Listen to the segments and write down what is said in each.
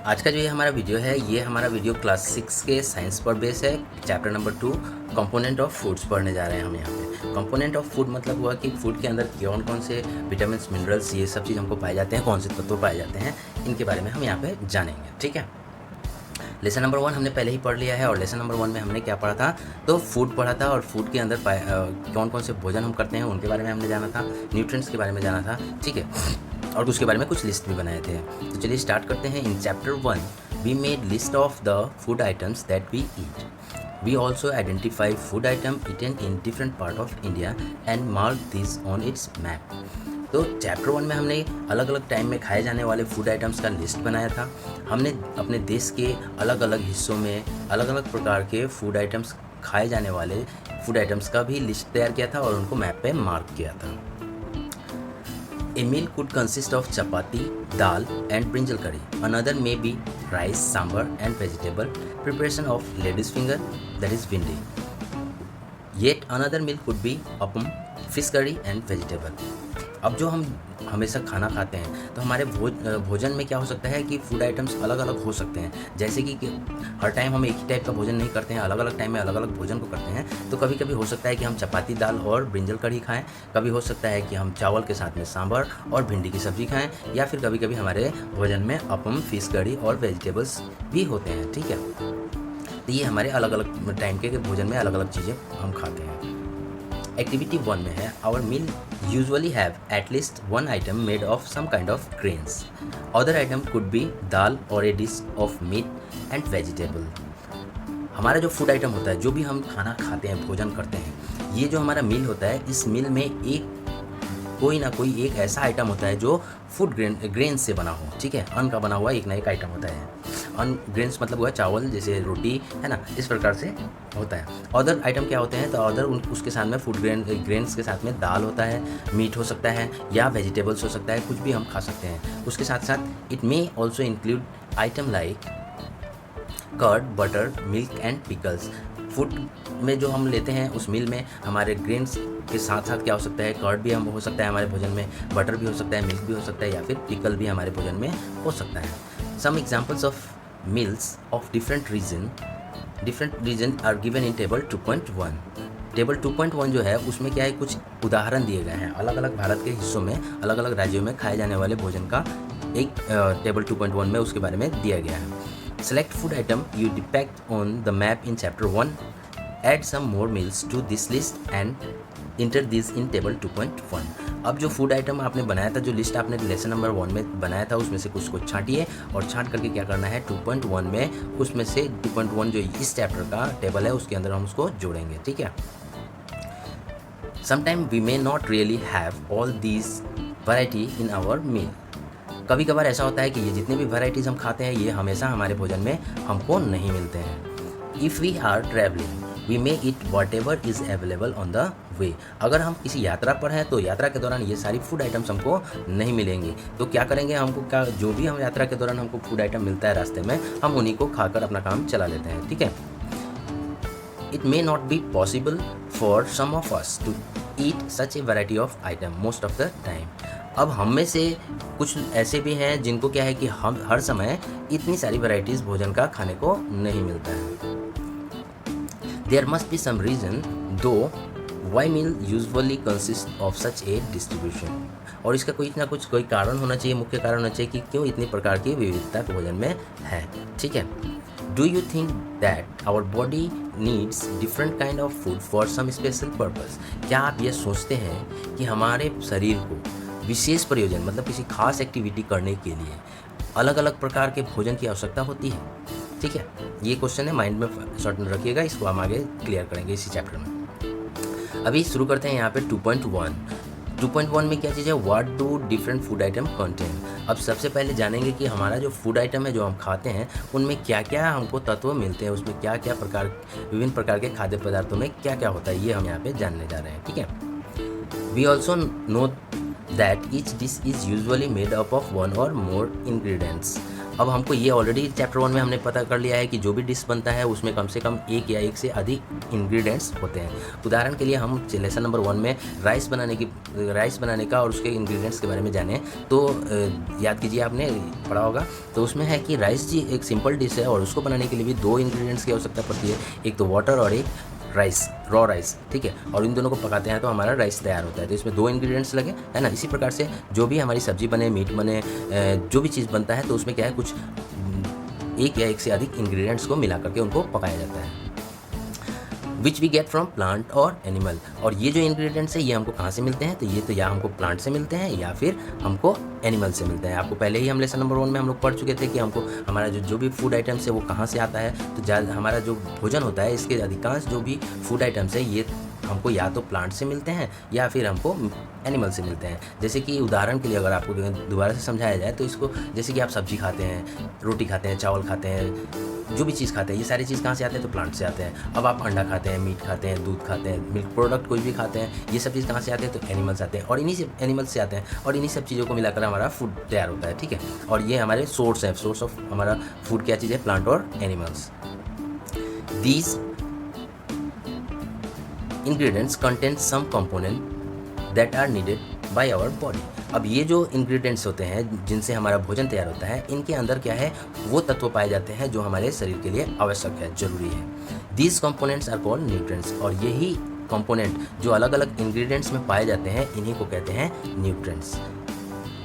आज का जो ये हमारा वीडियो है, ये हमारा वीडियो क्लास 6 के साइंस पर बेस है। Chapter number 2 component of foods पढ़ने जा रहे हैं हम यहाँ पे। कंपोनेंट ऑफ फूड मतलब हुआ कि फूड के अंदर कौन कौन से विटामिन, मिनरल्स, ये सब चीज़ हमको पाए जाते हैं, कौन से तत्व पाए जाते हैं, इनके बारे में हम यहाँ पे जानेंगे। ठीक है, लेसन नंबर 1 हमने पहले ही पढ़ लिया है और लेसन नंबर 1 में हमने क्या पढ़ा था, तो फूड पढ़ा था और फूड के अंदर कौन कौन से भोजन हम करते हैं उनके बारे में हमने जाना था, न्यूट्रिएंट्स के बारे में जाना था। ठीक है, और उसके बारे में कुछ लिस्ट भी बनाए थे। तो चलिए स्टार्ट करते हैं। In chapter 1 we made list of the food items that we eat. We also identify food item eaten in different part of India and mark this on its map. तो chapter 1 में हमने अलग अलग time में खाए जाने वाले food items का लिस्ट बनाया था। हमने अपने देश के अलग अलग हिस्सों में अलग अलग प्रकार के फूड आइटम्स, खाए जाने वाले फूड आइटम्स का भी लिस्ट तैयार किया था और उनको मैप पे मार्क किया था। A meal could consist of chapati, dal and brinjal curry. Another may be rice, sambar and vegetable preparation of lady's finger, that is vindi. Yet another meal could be appam, fish curry and vegetable. अब जो हम हमेशा खाना खाते हैं तो हमारे भोजन में क्या हो सकता है कि फूड आइटम्स अलग अलग हो सकते हैं। जैसे कि हर टाइम हम एक ही टाइप का भोजन नहीं करते हैं, अलग अलग टाइम में अलग अलग भोजन को करते हैं। तो कभी कभी हो सकता है कि हम चपाती, दाल और ब्रिंजल कढ़ी खाएं, कभी हो सकता है कि हम चावल के साथ में सांभर और भिंडी की सब्ज़ी खाएं, या फिर कभी कभी हमारे भोजन में अपम, फिश कढ़ी और वेजिटेबल्स भी होते हैं। ठीक है, तो ये हमारे अलग अलग टाइम के भोजन में अलग अलग चीज़ें हम खाते हैं। एक्टिविटी 1 में है, our meal usually have at least one item made of some kind of grains. Other item could be dal or a dish of meat and vegetable. हमारा जो फूड आइटम होता है, जो भी हम खाना खाते हैं, भोजन करते हैं, ये जो हमारा मील होता है, इस मील में कोई ना कोई एक ऐसा आइटम होता है जो फूड ग्रेन से बना हो। ठीक है, अन्न का बना हुआ एक ना एक आइटम होता है। अन्न, ग्रेन्स मतलब हुआ चावल, जैसे रोटी है ना, इस प्रकार से होता है। अदर आइटम क्या होते हैं, तो अदर उसके साथ में फूड ग्रेन्स के साथ में दाल होता है, मीट हो सकता है या वेजिटेबल्स हो सकता है, कुछ भी हम खा सकते हैं। उसके साथ साथ it may also include item like curd, butter, milk and pickles. Food में जो हम लेते हैं उस मील में हमारे ग्रेन्स के साथ साथ क्या हो सकता है, कर्ड भी हम हो सकता है हमारे भोजन में, बटर भी हो सकता है, मिल्क भी हो सकता है, या फिर पिकल भी हमारे भोजन में हो सकता है। Some examples of meals of different region are given in table 2.1। Table 2.1 जो है उसमें क्या है, कुछ उदाहरण दिए गए हैं अलग अलग भारत के हिस्सों में, अलग अलग राज्यों में खाए जाने वाले भोजन का एक टेबल 2.1 में उसके बारे में दिया गया है। Select food item you depict on the map in chapter 1. Add some more meals to this list and enter this in table 2.1. अब जो फूड आइटम आपने बनाया था, जो लिस्ट आपने लेसन नंबर 1 में बनाया था, उसमें से कुछ को छांटिए और छांट करके क्या करना है, 2.1 में उसमें से 2.1 जो इस चैप्टर का टेबल है उसके अंदर हम उसको जोड़ेंगे। ठीक है, Sometime we may not really have all these variety in our meal. कभी कभार ऐसा होता है कि ये जितने भी वैराइटीज़ हम खाते हैं ये हमेशा हमारे भोजन में हमको नहीं मिलते हैं। If we are travelling we may eat whatever is available on the way. अगर हम किसी यात्रा पर हैं तो यात्रा के दौरान ये सारी फूड आइटम्स हमको नहीं मिलेंगी, तो क्या करेंगे, हमको क्या, जो भी हम यात्रा के दौरान हमको फूड आइटम मिलता है रास्ते में, हम उन्हीं को खाकर अपना काम चला लेते हैं। ठीक है, it may not be possible for some of us to eat such a variety of item most of the time. अब हम में से कुछ ऐसे भी हैं जिनको क्या है कि हम हर समय इतनी सारी वैरायटीज़ भोजन का खाने को नहीं मिलता है। There must be some reason though why meal usually consist of such a distribution. और इसका कोई कारण होना चाहिए, मुख्य कारण होना चाहिए कि क्यों इतनी प्रकार की विविधता भोजन में है। ठीक है, do you think that our body needs different kind of food for some special purpose. क्या आप ये सोचते हैं कि हमारे शरीर को विशेष प्रयोजन, मतलब किसी खास एक्टिविटी करने के लिए अलग अलग प्रकार के भोजन की आवश्यकता होती है? ठीक है, ये क्वेश्चन है, माइंड में शॉर्ट में रखिएगा, इसको हम आगे क्लियर करेंगे इसी चैप्टर में। अभी शुरू करते हैं यहाँ पे 2.1। 2.1 में क्या चीज़ है, what do different food item contain. अब सबसे पहले जानेंगे कि हमारा जो फूड आइटम है जो हम खाते हैं उनमें क्या क्या हमको तत्व मिलते हैं, उसमें क्या क्या प्रकार, विभिन्न प्रकार के खाद्य पदार्थों में क्या क्या होता है, ये हम यहाँ पे जानने जा रहे हैं। ठीक है, we also know that each dish is usually made up of one or more ingredients. अब हमको ये ऑलरेडी चैप्टर 1 में हमने पता कर लिया है कि जो भी डिश बनता है उसमें कम से कम एक या एक से अधिक इंग्रेडिएंट्स होते हैं। उदाहरण के लिए हम लेसन नंबर 1 में राइस बनाने का और उसके इंग्रेडिएंट्स के बारे में जाने तो याद कीजिए, आपने पढ़ा होगा। तो उसमें है कि राइस जी एक सिंपल डिश है और उसको बनाने के लिए भी 2 इंग्रेडिएंट्स की आवश्यकता पड़ती है, एक तो वाटर और एक राइस, रॉ राइस, ठीक है। और इन दोनों को पकाते हैं तो हमारा राइस तैयार होता है। तो इसमें 2 इंग्रेडिएंट्स लगे, है ना। इसी प्रकार से जो भी हमारी सब्जी बने, मीट बने, जो भी चीज़ बनता है तो उसमें क्या है, कुछ एक या एक से अधिक इंग्रेडिएंट्स को मिला करके उनको पकाया जाता है। Which we get from plant or animal. और ये जो इंग्रेडिएंट्स है ये हमको कहाँ से मिलते हैं, तो ये तो या हमको प्लांट से मिलते हैं या फिर हमको एनिमल से मिलते हैं। आपको पहले ही हम लेसन नंबर 1 में हम लोग पढ़ चुके थे कि हमको हमारा जो भी फूड आइटम्स है वो कहाँ से आता है। तो हमारा जो भोजन होता है इसके अधिकांश जो भी फूड आइटम्स है ये हमको या तो प्लांट से मिलते हैं या फिर हमको एनिमल से मिलते हैं। जैसे कि उदाहरण के लिए अगर आपको दोबारा से समझाया जाए तो इसको, जैसे कि आप सब्जी खाते हैं, रोटी खाते हैं, चावल खाते हैं, जो भी चीज़ खाते हैं, ये सारी चीज़ कहाँ से आते हैं, तो प्लांट से आते हैं। अब आप अंडा खाते हैं, मीट खाते हैं, दूध खाते हैं, मिल्क प्रोडक्ट कोई भी खाते हैं, ये सब चीज़ कहाँ से आते हैं, तो एनिमल्स आते हैं। और इन्हीं से एनिमल्स से आते हैं और इन्हीं सब चीज़ों को मिलाकर हमारा फूड तैयार होता है, ठीक है। और ये हमारे सोर्स है, सोर्स ऑफ हमारा फूड क्या चीज़ है, प्लांट और animals. These ingredients contain some component that are needed by our body। अब ये जो इंग्रेडिएंट्स होते हैं जिनसे हमारा भोजन तैयार होता है, इनके अंदर क्या है, वो तत्व पाए जाते हैं जो हमारे शरीर के लिए आवश्यक है, जरूरी है। These components are called nutrients। और यही कंपोनेंट जो अलग अलग इंग्रेडिएंट्स में पाए जाते हैं इन्हीं को कहते हैं न्यूट्रिएंट्स।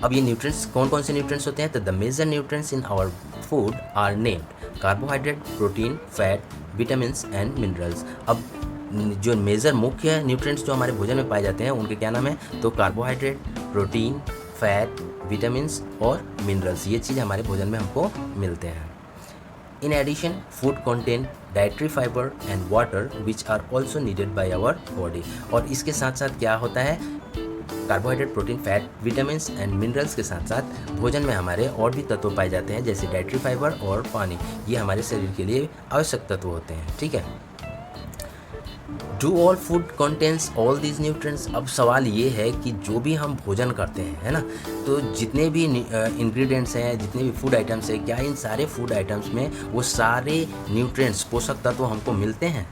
अब ये न्यूट्रिएंट्स कौन कौन से न्यूट्रिएंट्स होते हैं, तो the major nutrients in our food are named carbohydrate, protein, fat, vitamins and minerals. अब जो मेजर मुख्य न्यूट्रिएंट्स जो हमारे भोजन में पाए जाते हैं उनके क्या नाम है, तो कार्बोहाइड्रेट, प्रोटीन, फैट, विटामिन्स और मिनरल्स, ये चीज़ हमारे भोजन में हमको मिलते हैं। In addition food contain dietary fibre and water which are also needed by our body. और इसके साथ साथ क्या होता है, carbohydrate, protein, fat, vitamins and minerals के साथ साथ भोजन में हमारे और भी तत्व पाए जाते हैं जैसे डाइटरी फाइबर और पानी। ये हमारे शरीर के लिए आवश्यक तत्व होते हैं, ठीक है। Do all food contains all these nutrients. अब सवाल ये है कि जो भी हम भोजन करते हैं, है ना, तो जितने भी इंग्रेडिएंट्स हैं, जितने भी फूड आइटम्स हैं, क्या इन सारे फूड आइटम्स में वो सारे न्यूट्रिएंट्स, पोषक तत्व हमको मिलते हैं।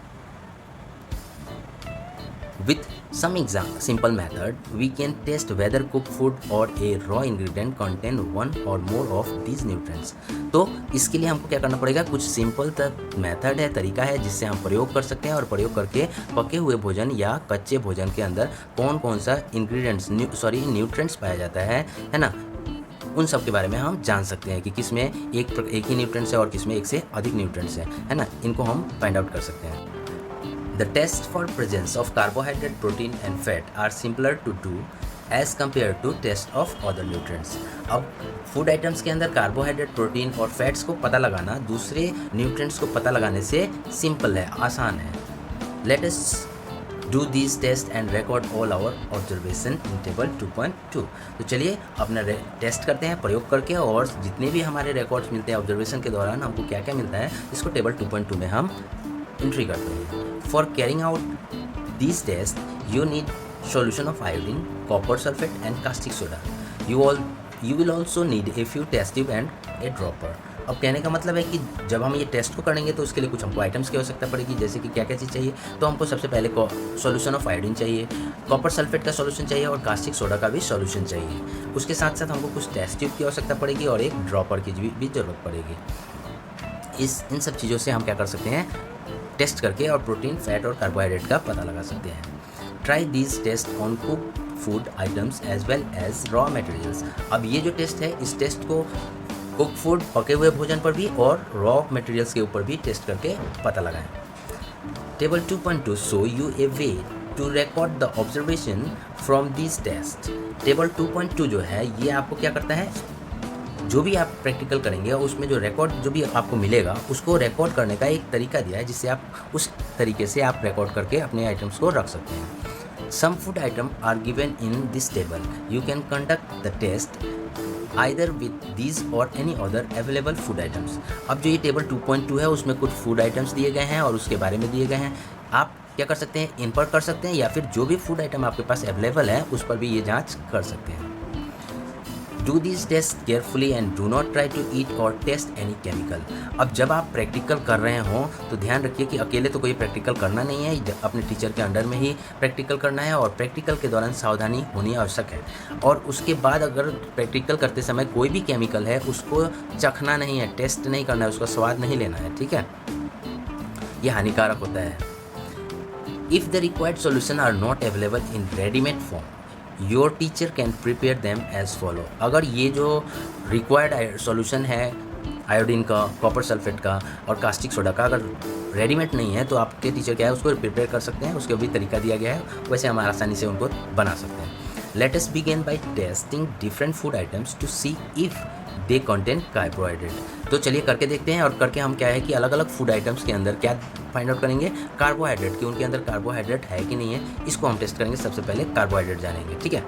With some simple method we can test whether cooked food or a raw ingredient contain one or more of these nutrients। तो इसके लिए हमको क्या करना पड़ेगा, कुछ सिंपल मेथड है, तरीका है जिससे हम प्रयोग कर सकते हैं और प्रयोग करके पके हुए भोजन या कच्चे भोजन के अंदर कौन कौन सा न्यूट्रिएंट्स पाया जाता है ना, उन सब के बारे में हम जान सकते हैं कि किस में एक ही न्यूट्रिएंट्स है और किस में एक से अधिक न्यूट्रिएंट्स है ना, इनको हम फाइंड आउट कर सकते हैं। The test for presence of carbohydrate, protein and fat are simpler to do as compared to test of other nutrients। अब फूड आइटम्स के अंदर कार्बोहाइड्रेट, प्रोटीन और फैट्स को पता लगाना दूसरे न्यूट्रिएंट्स को पता लगाने से सिंपल है, आसान है। Let us do these tests and record all our observation in table 2.2। तो चलिए अपना टेस्ट करते हैं प्रयोग करके, और जितने भी हमारे रिकॉर्ड्स मिलते हैं ऑब्जर्वेशन के दौरान हमको क्या क्या मिलता है, इसको टेबल 2.2 में हम एंट्री करते हैं। For carrying out these tests, you need solution of iodine, copper sulfate and caustic soda। You will also need a few test tube and a dropper। अब कहने का मतलब है कि जब हम ये टेस्ट को करेंगे तो उसके लिए कुछ हमको आइटम्स की आवश्यकता पड़ेगी, जैसे कि क्या क्या चीज़ चाहिए, तो हमको सबसे पहले सॉल्यूशन ऑफ आयोडीन चाहिए, कॉपर सल्फेट का सॉल्यूशन चाहिए और कास्टिक सोडा का भी सॉल्यूशन चाहिए। उसके साथ साथ हमको कुछ टेस्ट ट्यूब की आवश्यकता पड़ेगी और एक ड्रॉपर की भी ज़रूरत पड़ेगी। इन सब चीज़ों से हम क्या कर सकते हैं, टेस्ट करके और प्रोटीन, फैट और कार्बोहाइड्रेट का पता लगा सकते हैं। Try these test on cook food items as well as raw materials. अब ये जो टेस्ट है, इस टेस्ट को कुक फूड, पके हुए भोजन पर भी और रॉ मटेरियल्स के ऊपर भी टेस्ट करके पता लगाएं। Table 2.2 show you a way to record the observation from this test. Table 2.2 जो है ये आपको क्या करता है, जो भी आप प्रैक्टिकल करेंगे और उसमें जो रिकॉर्ड जो भी आपको मिलेगा उसको रिकॉर्ड करने का एक तरीका दिया है, जिससे आप उस तरीके से आप रिकॉर्ड करके अपने आइटम्स को रख सकते हैं। Some food item are given in this table. You can conduct the test either with these or any other available food items. अब जो ये टेबल 2.2 है उसमें कुछ फूड आइटम्स दिए गए हैं और उसके बारे में दिए गए हैं। आप क्या कर सकते हैं, इन पर कर सकते हैं या फिर जो भी फूड आइटम आपके पास अवेलेबल है उस पर भी ये जाँच कर सकते हैं। Do this test carefully and do not try to eat or taste any chemical. अब जब आप प्रैक्टिकल कर रहे हों तो ध्यान रखिए कि अकेले तो कोई प्रैक्टिकल करना नहीं है, अपने टीचर के अंडर में ही प्रैक्टिकल करना है और प्रैक्टिकल के दौरान सावधानी होनी आवश्यक है। और उसके बाद अगर प्रैक्टिकल करते समय कोई भी केमिकल है उसको चखना नहीं है, टेस्ट नहीं करना है, उसका स्वाद नहीं लेना है, ठीक है, ये हानिकारक होता है। If the required solution are not available in readymade form your teacher can prepare them as follow. अगर ये जो रिक्वायर्ड सॉल्यूशन है आयोडीन का, कॉपर सल्फेट का और कास्टिक सोडा का अगर रेडीमेड नहीं है तो आपके टीचर क्या है उसको प्रिपेयर कर सकते हैं, उसके भी तरीका दिया गया है, वैसे हम आसानी से उनको बना सकते हैं। Let us begin by testing different food items to see if they contain carbohydrate. तो चलिए करके देखते हैं, और करके हम क्या है कि अलग अलग फूड आइटम्स के अंदर क्या फाइंड आउट करेंगे, कार्बोहाइड्रेट, कि उनके अंदर कार्बोहाइड्रेट है कि नहीं है, इसको हम टेस्ट करेंगे। सबसे पहले कार्बोहाइड्रेट जानेंगे, ठीक है।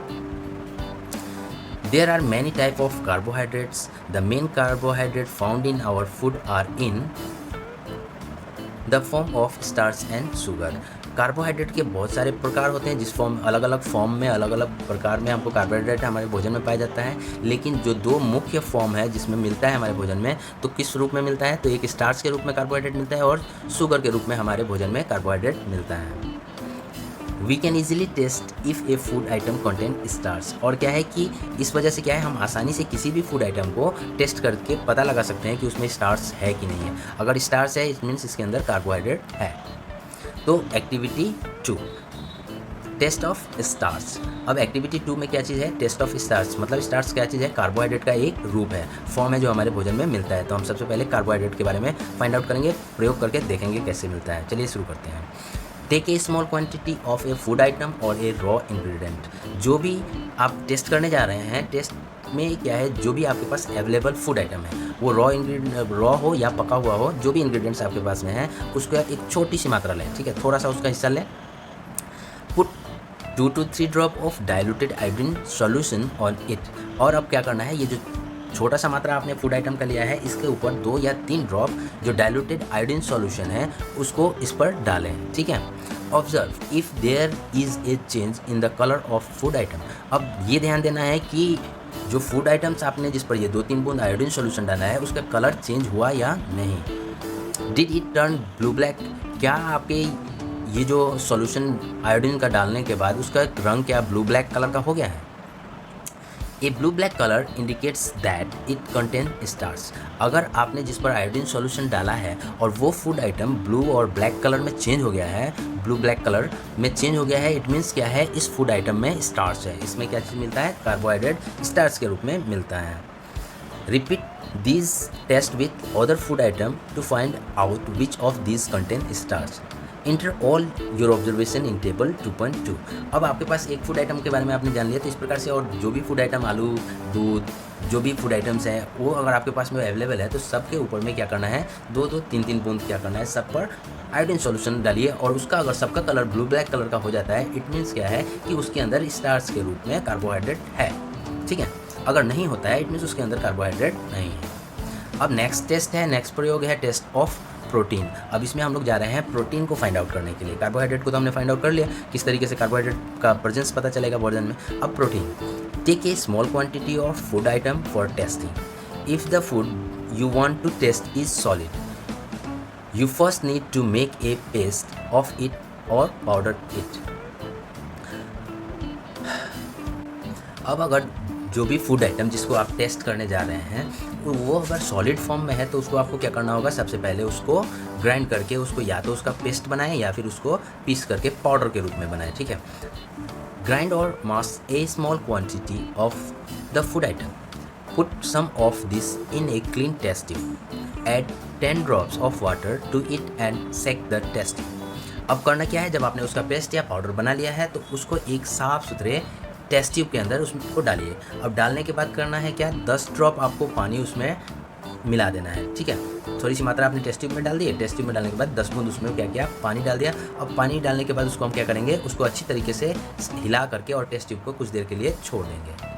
There are many type of carbohydrates. The main carbohydrate found in our food are in the form of starch and sugar. Carbohydrate के बहुत सारे प्रकार होते हैं, जिस अलग अलग फॉर्म में अलग अलग प्रकार में हमको कार्बोहाइड्रेट हमारे भोजन में पाया जाता है। लेकिन जो दो मुख्य फॉर्म है जिसमें मिलता है हमारे भोजन में, तो किस रूप में मिलता है, तो एक स्टार्च के रूप में कार्बोहाइड्रेट मिलता है और शुगर के रूप में हमारे भोजन में कार्बोहाइड्रेट मिलता है। We can easily test if a food item contain starch. और क्या है कि इस वजह से क्या है, हम आसानी से किसी भी फूड आइटम को टेस्ट करके पता लगा सकते हैं कि उसमें स्टार्च है कि नहीं है। अगर स्टार्च है इट मीन्स इसके अंदर कार्बोहाइड्रेट है। तो एक्टिविटी 2, टेस्ट ऑफ स्टार्च। अब एक्टिविटी 2 में क्या चीज़ है, टेस्ट ऑफ स्टार्च। मतलब स्टार्च क्या चीज़ है, कार्बोहाइड्रेट का एक रूप है, फॉर्म है जो हमारे भोजन में मिलता है। तो हम सबसे पहले कार्बोहाइड्रेट के बारे में फाइंड आउट करेंगे, प्रयोग करके देखेंगे कैसे मिलता है। चलिए शुरू करते हैं। Take a small quantity of a food item or a raw ingredient. जो भी आप टेस्ट करने जा रहे हैं, टेस्ट में क्या है, जो भी आपके पास अवेलेबल फूड आइटम है वो रॉ हो या पका हुआ हो, जो भी इंग्रेडिएंट्स आपके पास में है उसको एक छोटी सी मात्रा लें, ठीक है, थोड़ा सा उसका हिस्सा लें। Put 2 to 3 drop of diluted iodine solution on it. और अब क्या करना है, ये जो छोटा सा मात्रा आपने फूड आइटम का लिया है इसके ऊपर 2 या 3 ड्रॉप जो डाइल्यूटेड आयोडीन सॉल्यूशन है उसको इस पर डालें, ठीक है। Observe if there is a change in the colour of food item. अब ये ध्यान देना है कि जो फूड आइटम्स आपने जिस पर ये 2-3 बूंद आयोडीन सॉल्यूशन डाला है उसका कलर चेंज हुआ या नहीं। Did it turn blue black. क्या आपके ये जो सॉल्यूशन आयोडीन का डालने के बाद उसका रंग क्या ब्लू ब्लैक कलर का हो गया है। A blue black colour indicates that it contain starch. अगर आपने जिस पर आयोडीन सॉल्यूशन डाला है और वो फूड आइटम ब्लू और ब्लैक कलर में चेंज हो गया है, ब्लू ब्लैक कलर में चेंज हो गया है, इट मीन्स क्या है, इस फूड आइटम में स्टार्च है। इसमें क्या चीज़ मिलता है, कार्बोहाइड्रेट स्टार्च के रूप में मिलता है। Repeat this test with other food item to find out which of this contain starch. Enter all your observation in table 2.2। अब आपके पास एक फूड आइटम के बारे में आपने जान लिया, तो इस प्रकार से और जो भी फूड आइटम, आलू, दूध, जो भी फूड आइटम्स हैं वो अगर आपके पास में अवेलेबल है तो सबके ऊपर में क्या करना है, 2-2, 3-3 बूंद क्या करना है, सब पर आयोडीन सॉल्यूशन डालिए। और उसका अगर सबका कलर ब्लू ब्लैक कलर का हो जाता है इट मीन्स क्या है कि उसके अंदर स्टार्च के रूप में कार्बोहाइड्रेट है, ठीक है। अगर नहीं होता है इट मीन्स उसके अंदर कार्बोहाइड्रेट नहीं है। अब नेक्स्ट टेस्ट है, नेक्स्ट प्रयोग है टेस्ट ऑफ प्रोटीन। अब इसमें हम लोग जा रहे हैं प्रोटीन को फाइंड आउट करने के लिए। कार्बोहाइड्रेट को तो हमने फाइंड आउट कर लिया, किस तरीके से कार्बोहाइड्रेट का प्रेजेंस पता चलेगा भोजन में। अब protein, take a small quantity of food item for testing. If the food you want to test is solid you first need to make a paste of it or powder it. अब अगर जो भी food item जिसको आप test करने जा रहे हैं वो अगर सॉलिड फॉर्म में है तो उसको आपको क्या करना होगा, सबसे पहले उसको ग्राइंड करके उसको या तो उसका पेस्ट बनाएं या फिर उसको पीस करके पाउडर के रूप में बनाएं, ठीक है। Grind or mash a small quantity of the food item. Put some of this in a clean test tube. Add 10 drops of water to it and shake the test tube. अब करना क्या है, जब आपने उसका पेस्ट या powder बना लिया है तो उसको एक साफ़ सुथरे टेस्ट ट्यूब के अंदर उसको डालिए। अब डालने के बाद करना है क्या, 10 ड्रॉप आपको पानी उसमें मिला देना है, ठीक है। थोड़ी सी मात्रा आपने टेस्ट ट्यूब में डाल दी है, टेस्ट ट्यूब में डालने के बाद 10 बूंद उसमें क्या किया, पानी डाल दिया। अब पानी डालने के बाद उसको हम क्या करेंगे, उसको अच्छी तरीके से हिला करके और टेस्ट ट्यूब को कुछ देर के लिए छोड़ देंगे।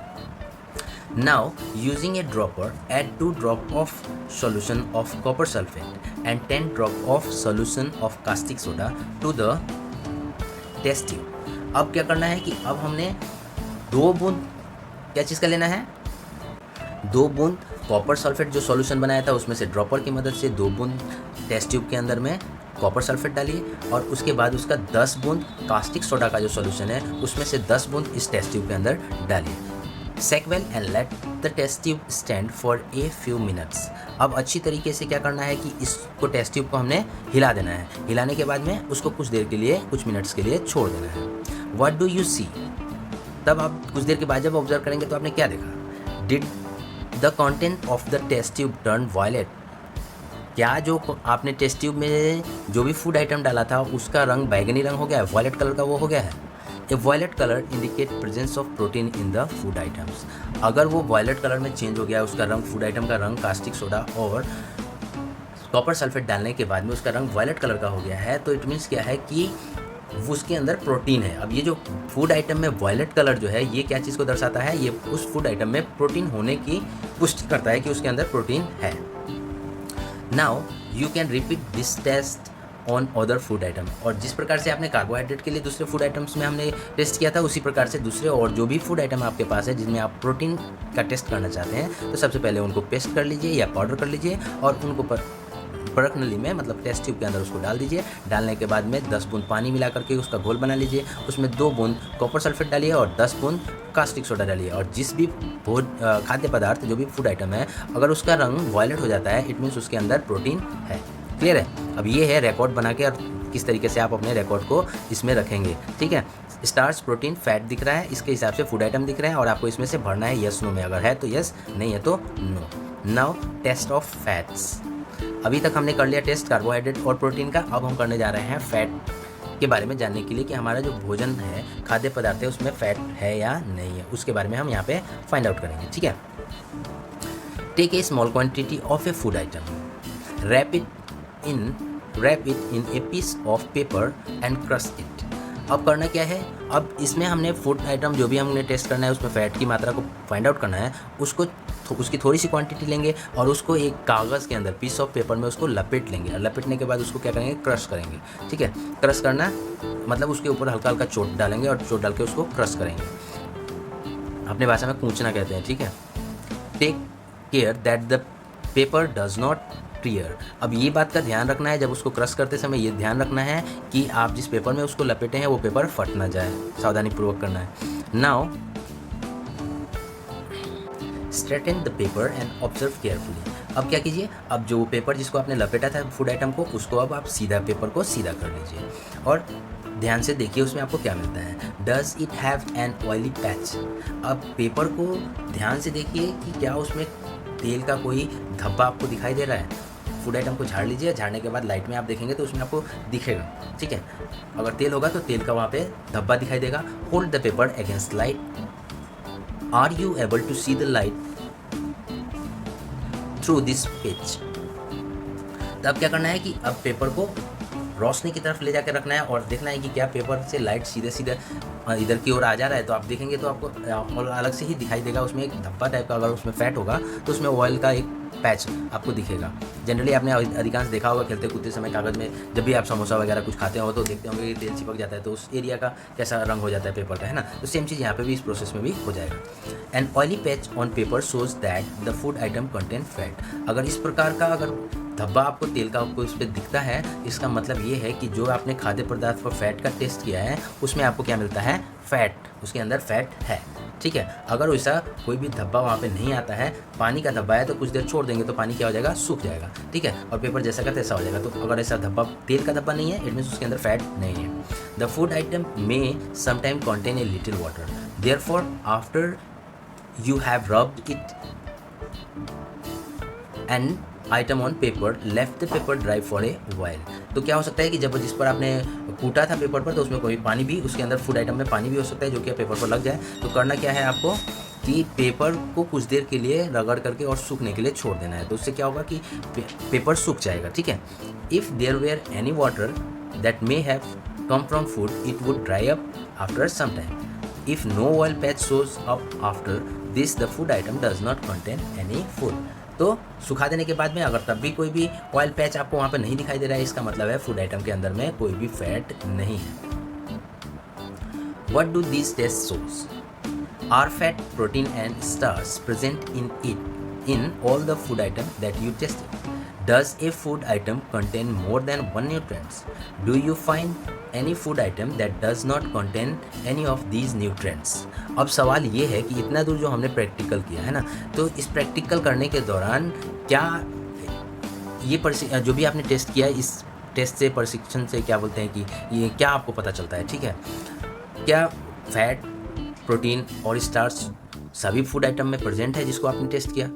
Now using a dropper add 2 drop of solution of copper sulphate and 10 drop of solution of caustic soda to the test tube. अब क्या करना है कि अब हमने 2 बूंद क्या चीज़ का लेना है, 2 बूंद कॉपर सल्फेट जो सॉल्यूशन बनाया था उसमें से ड्रॉपर की मदद से 2 बूंद टेस्ट ट्यूब के अंदर में कॉपर सल्फेट डालिए और उसके बाद उसका 10 बूंद कास्टिक सोडा का जो सॉल्यूशन है उसमें से 10 बूंद इस टेस्ट ट्यूब के अंदर डालिए। Shake well and let the test tube stand for a few minutes. अब अच्छी तरीके से क्या करना है कि इसको टेस्ट ट्यूब को हमने हिला देना है। हिलाने के बाद में उसको कुछ देर के लिए, कुछ मिनट्स के लिए छोड़ देना है। What do you see? तब आप कुछ देर के बाद जब ऑब्जर्व करेंगे तो आपने क्या देखा? Did the content of the test tube turn violet? क्या जो आपने टेस्ट ट्यूब में जो भी फूड आइटम डाला था उसका रंग बैगनी रंग हो गया है, वॉयलेट कलर का वो हो गया है। A violet colour indicate presence of protein in the food items. अगर वो वॉयलेट कलर में चेंज हो गया है, उसका रंग, फूड आइटम का रंग कास्टिक सोडा और कॉपर सल्फेट डालने के बाद में उसका रंग वॉयलेट कलर का हो गया है, तो इट मीन्स क्या है कि उसके अंदर प्रोटीन है। अब ये जो फूड आइटम में वॉयलेट कलर जो है ये क्या चीज़ को दर्शाता है? ये उस फूड आइटम में प्रोटीन होने की पुष्टि करता है कि उसके अंदर प्रोटीन है। Now you can repeat this test on other food item. और जिस प्रकार से आपने कार्बोहाइड्रेट के लिए दूसरे फूड आइटम्स में हमने टेस्ट किया था, उसी प्रकार से दूसरे और जो भी फूड आइटम आपके पास है जिनमें आप प्रोटीन का टेस्ट करना चाहते हैं, तो सबसे पहले उनको पेस्ट कर लीजिए या पाउडर कर लीजिए और उनको परख नली में, मतलब टेस्ट ट्यूब के अंदर उसको डाल दीजिए। डालने के बाद में 10 बूंद पानी मिला करके उसका घोल बना लीजिए। उसमें 2 बूंद कॉपर सल्फेट डालिए और 10 बूंद कास्टिक सोडा डालिए। और जिस भी खाद्य पदार्थ, जो भी फूड आइटम है, अगर उसका रंग वॉयलेट हो जाता है, इट मीन्स उसके अंदर प्रोटीन है। क्लियर है? अब ये है रिकॉर्ड बना के और किस तरीके से आप अपने रिकॉर्ड को इसमें रखेंगे। ठीक है, स्टार्च, प्रोटीन, फैट दिख रहा है, इसके हिसाब से फूड आइटम दिख रहा है और आपको इसमें से भरना है यस नो में। अगर है तो यस, नहीं है तो no. Now test of fats. अभी तक हमने कर लिया टेस्ट कार्बोहाइड्रेट और प्रोटीन का। अब हम करने जा रहे हैं फैट के बारे में जानने के लिए कि हमारा जो भोजन है, खाद्य पदार्थ है, उसमें फैट है या नहीं है, उसके बारे में हम यहाँ पे फाइंड आउट करेंगे। ठीक है, take a small quantity of a food item, wrap it in a piece of paper and crush it. अब करना क्या है? अब इसमें हमने फूड आइटम जो भी हमने टेस्ट करना है उसमें फ़ैट की मात्रा को फाइंड आउट करना है। उसकी थोड़ी सी क्वांटिटी लेंगे और उसको एक कागज़ के अंदर, पीस ऑफ पेपर में उसको लपेट लेंगे और लपेटने के बाद उसको क्या करेंगे? क्रश करेंगे। ठीक है, क्रश करना मतलब उसके ऊपर हल्का हल्का चोट डालेंगे और चोट डाल के उसको क्रश करेंगे। अपने भाषा में कूचना कहते हैं। ठीक है, take care that the paper does not tear. अब ये बात का ध्यान रखना है, जब उसको क्रश करते समय ये ध्यान रखना है कि आप जिस पेपर में उसको लपेटे हैं वो पेपर फट ना जाए, सावधानी पूर्वक करना है। Now straighten the paper and observe carefully. अब क्या कीजिए? अब जो पेपर जिसको आपने लपेटा था फूड आइटम को, उसको अब आप सीधा, पेपर को सीधा कर लीजिए और ध्यान से देखिए उसमें आपको क्या मिलता है। Does it have an oily patch. अब पेपर को ध्यान से देखिए कि क्या उसमें तेल का कोई धब्बा आपको दिखाई दे रहा है। फूड आइटम को झाड़ लीजिए, झाड़ने के बाद लाइट में आप देखेंगे तो उसमें आपको दिखेगा। ठीक है, अगर तेल होगा तो तेल का वहाँ पे धब्बा दिखाई देगा। Hold the paper against light. Are you able to see the light through this page? तब क्या करना है कि अब पेपर को रोशनी की तरफ ले जाकर रखना है और देखना है कि क्या पेपर से लाइट सीधे सीधे इधर की ओर आ जा रहा है। तो आप देखेंगे तो आपको और अलग से ही दिखाई देगा, उसमें एक धब्बा टाइप का, अगर उसमें फैट होगा तो उसमें ऑयल का एक पैच आपको दिखेगा। जनरली आपने अधिकांश देखा होगा खेलते कूदते समय कागज़ में, जब भी आप समोसा वगैरह कुछ खाते हो तो देखते होंगे कि तेल चिपक जाता है, तो उस एरिया का कैसा रंग हो जाता है पेपर का, है ना। तो सेम चीज़ यहाँ पे भी इस प्रोसेस में भी हो जाएगा। An oily patch on paper shows that the food item contain fat. अगर इस प्रकार का अगर धब्बा आपको तेल का आपको इस पर दिखता है, इसका मतलब ये है कि जो आपने खाद्य पदार्थ पर फैट का टेस्ट किया है उसमें आपको क्या मिलता है? फैट, उसके अंदर फैट है। ठीक है, अगर वैसा कोई भी धब्बा वहाँ पे नहीं आता है, पानी का धब्बा है तो कुछ देर छोड़ देंगे तो पानी क्या हो जाएगा? सूख जाएगा। ठीक है, और पेपर जैसा का तैसा हो जाएगा। तो अगर ऐसा धब्बा, तेल का धब्बा नहीं है, इट मीन्स उसके अंदर फैट नहीं है। The food item may sometime contain a little water, therefore after you have rubbed it and item on paper left the paper dry for a while. तो क्या हो सकता है कि जब जिस पर आपने कूटा था पेपर पर, तो उसमें कोई पानी भी, उसके अंदर फूड आइटम में पानी भी हो सकता है जो कि पेपर पर लग जाए। तो करना क्या है आपको कि पेपर को कुछ देर के लिए रगड़ करके और सूखने के लिए छोड़ देना है। तो उससे क्या होगा कि पेपर सूख जाएगा। ठीक है, if there were any water that may have come from food it would dry up after some time. If no oil patch shows up after this the food item does not contain any food. तो सुखा देने के बाद में अगर तब भी कोई भी ऑयल पैच आपको वहाँ पे नहीं दिखाई दे रहा है, इसका मतलब है फूड आइटम के अंदर में कोई भी फैट नहीं है। What do this test shows? Are fat, protein and starch present in all the food item that you tested? Does a food item contain more than one nutrients? Do you find any food item that does not contain any of these nutrients? अब सवाल ये है कि इतना दूर जो हमने practical किया है ना, तो इस प्रैक्टिकल करने के दौरान क्या ये जो भी आपने टेस्ट किया है, इस टेस्ट से प्रशिक्षण से क्या बोलते हैं कि ये क्या आपको पता चलता है, ठीक है? क्या फैट, प्रोटीन और स्टार्च सभी फूड आइटम में प्रेजेंट है जिसको आपने टेस्ट किया?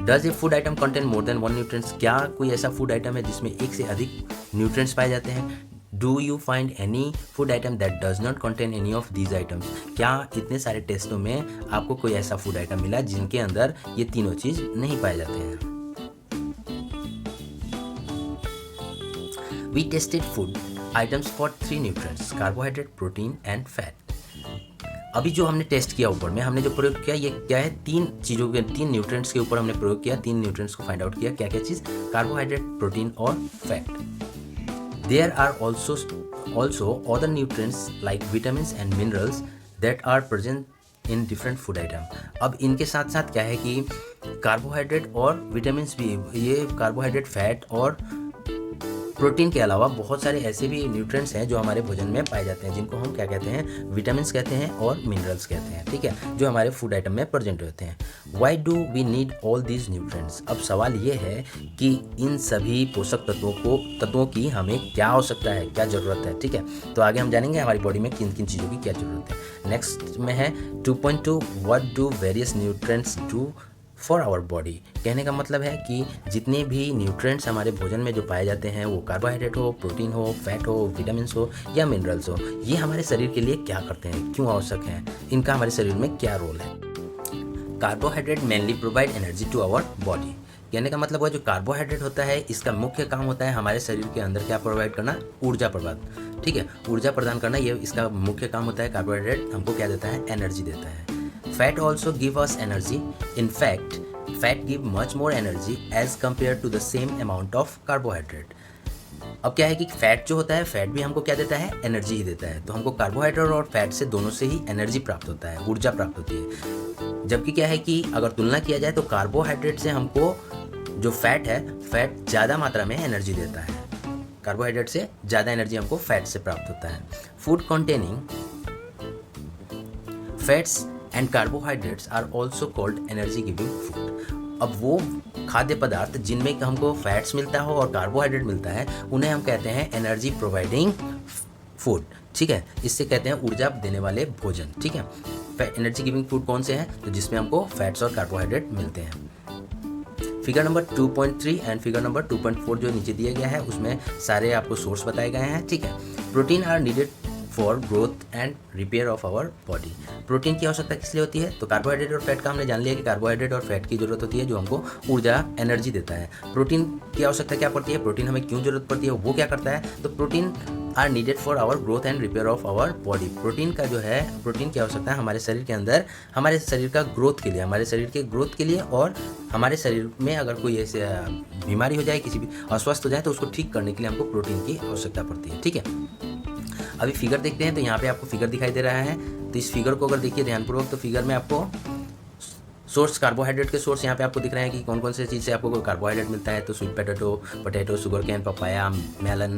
Does a food item contain more than one nutrients? क्या कोई ऐसा फूड आइटम है जिसमें एक से अधिक न्यूट्रिएंट्स पाए जाते हैं? Do you find any food item that does not contain any of these items? क्या इतने सारे टेस्टों में आपको कोई ऐसा फूड आइटम मिला जिनके अंदर ये तीनों चीज़ नहीं पाए जाते हैं? We tested food items for 3 nutrients: carbohydrate, protein and fat. अभी जो हमने टेस्ट किया ऊपर में, हमने जो प्रयोग किया ये क्या है, तीन चीज़ों के, तीन न्यूट्रिएंट्स के ऊपर हमने प्रयोग किया, तीन न्यूट्रिएंट्स को फाइंड आउट किया। क्या क्या चीज़? कार्बोहाइड्रेट, प्रोटीन और fat. There are also other nutrients like vitamins and minerals that are present in different food item. अब इनके साथ साथ क्या है कि कार्बोहाइड्रेट और विटामिन्स भी, ये कार्बोहाइड्रेट, फैट और प्रोटीन के अलावा बहुत सारे ऐसे भी न्यूट्रिएंट्स हैं जो हमारे भोजन में पाए जाते हैं, जिनको हम क्या कहते हैं, विटामिन्स कहते हैं और मिनरल्स कहते हैं, ठीक है, जो हमारे फूड आइटम में प्रेजेंट होते हैं। Why do we need all these nutrients? अब सवाल ये है कि इन सभी पोषक तत्वों की हमें क्या आवश्यकता है, क्या ज़रूरत है, ठीक है? तो आगे हम जानेंगे हमारी बॉडी में किन किन चीज़ों की क्या ज़रूरत है। नेक्स्ट में है 2.2 what do various nutrients do for our body? कहने का मतलब है कि जितने भी न्यूट्रिएंट्स हमारे भोजन में जो पाए जाते हैं, वो कार्बोहाइड्रेट हो, प्रोटीन हो, फैट हो, विटामिन्स हो या मिनरल्स हो, ये हमारे शरीर के लिए क्या करते हैं, क्यों आवश्यक हैं, इनका हमारे शरीर में क्या रोल है? Carbohydrate mainly provide energy to our body. कहने का मतलब है जो कार्बोहाइड्रेट होता है, इसका मुख्य काम होता है हमारे शरीर के अंदर क्या प्रोवाइड करना? ऊर्जा प्रदान, ठीक है, ऊर्जा प्रदान करना, ये इसका मुख्य काम होता है। कार्बोहाइड्रेट हमको क्या देता है? एनर्जी देता है। Fat also give us energy. In fact fat give much more energy as compare to the same amount of carbohydrate. अब क्या है कि फैट जो होता है, फैट भी हमको क्या देता है? एनर्जी ही देता है। तो हमको कार्बोहाइड्रेट और फैट से दोनों से ही एनर्जी प्राप्त होता है, ऊर्जा प्राप्त होती है। जबकि क्या है कि अगर तुलना किया जाए तो कार्बोहाइड्रेट से हमको जो फैट है, फैट ज़्यादा मात्रा में एनर्जी देता है। कार्बोहाइड्रेट से ज़्यादा एनर्जी हमको फैट से प्राप्त होता है। Food containing fats and carbohydrates are also called energy giving food. अब वो खाद्य पदार्थ जिनमें हमको फैट्स मिलता हो और कार्बोहाइड्रेट मिलता है, उन्हें हम कहते हैं एनर्जी प्रोवाइडिंग फूड, ठीक है, इससे कहते हैं ऊर्जा देने वाले भोजन, ठीक है। एनर्जी गिविंग फूड कौन से हैं? तो जिसमें हमको फैट्स और कार्बोहाइड्रेट मिलते हैं। Figure number 2.3 and figure number 2.4 जो नीचे दिया गया है, उसमें सारे आपको सोर्स बताए गए हैं, ठीक है। Protein are needed for growth and repair of our body. Protein की आवश्यकता किस लिए होती है? तो कार्बोहाइड्रेट और फैट का हमने जान लिया कि कार्बोहाइड्रेट और फैट की जरूरत होती है जो हमको ऊर्जा, एनर्जी देता है। प्रोटीन की आवश्यकता क्या पड़ती है? प्रोटीन हमें क्यों जरूरत पड़ती है, वो क्या करता है? तो protein are needed for our growth and repair of our body. Protein का जो है, प्रोटीन की आवश्यकता है हमारे शरीर के अंदर, हमारे शरीर का ग्रोथ के लिए, हमारे शरीर के ग्रोथ के लिए, और हमारे शरीर में अगर कोई ऐसे बीमारी हो जाए, किसी भी अस्वस्थ हो जाए, तो उसको ठीक करने के लिए हमको प्रोटीन की आवश्यकता पड़ती है, ठीक है। अभी फिगर देखते हैं, तो यहाँ पे आपको फिगर दिखाई दे रहा है। तो इस फिगर को अगर देखिए ध्यानपूर्वक, तो फिगर में आपको सोर्स, कार्बोहाइड्रेट के सोर्स यहाँ पे आपको दिख रहे हैं कि कौन कौन से चीज़ से आपको कार्बोहाइड्रेट मिलता है। तो sweet potato, sugar cane, papaya, melon,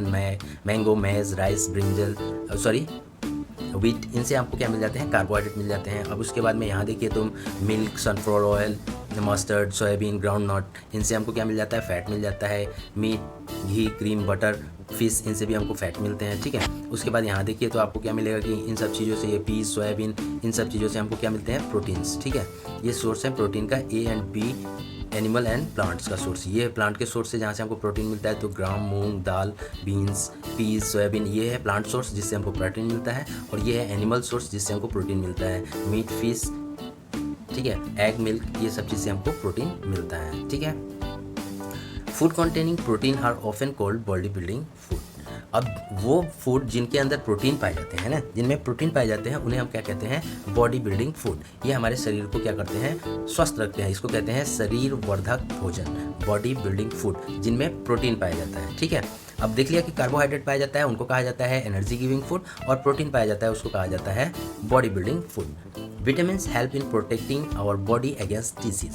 mango, maize, rice, brinjal, wheat, इनसे आपको क्या मिल जाते हैं? कार्बोहाइड्रेट मिल जाते हैं। अब उसके बाद में यहाँ देखिए तो milk, sunflower oil, mustard, soyabean, groundnut, इनसे हमको क्या मिल जाता है? फैट मिल जाता है। मीट, घी, क्रीम, बटर, फिश, इनसे भी हमको फैट मिलते हैं, ठीक है। उसके बाद यहाँ देखिए तो आपको क्या मिलेगा कि इन सब चीज़ों से, ये पीस, सोयाबीन, इन सब चीज़ों से हमको क्या मिलते हैं? प्रोटीन्स, ठीक है। ये सोर्स है प्रोटीन का, A and B, animal and plants का सोर्स। ये प्लांट के सोर्स से जहाँ से हमको प्रोटीन मिलता है, तो ग्राम, मूंग दाल, बीन्स, पीस, सोयाबीन, ये है प्लांट सोर्स जिससे हमको प्रोटीन मिलता है। और ये है एनिमल सोर्स जिससे हमको प्रोटीन मिलता है, मीट, फिश, ठीक है, एग, मिल्क, ये सब चीज़ से हमको प्रोटीन मिलता है, ठीक है। Food containing protein are often called body building food. अब वो फूड जिनके अंदर प्रोटीन पाए जाते हैं ना, जिनमें प्रोटीन पाए जाते हैं, उन्हें हम क्या कहते हैं? Body building food. ये हमारे शरीर को क्या करते हैं? स्वस्थ रखते हैं। इसको कहते हैं शरीर वर्धक भोजन, बॉडी बिल्डिंग फूड, जिनमें प्रोटीन पाया जाता है, ठीक है। अब देख लिया कि कार्बोहाइड्रेट पाया जाता है उनको कहा जाता है एनर्जी गिविंग फूड, और प्रोटीन पाया जाता है उसको कहा जाता है body building food. Vitamins help in protecting our body against disease.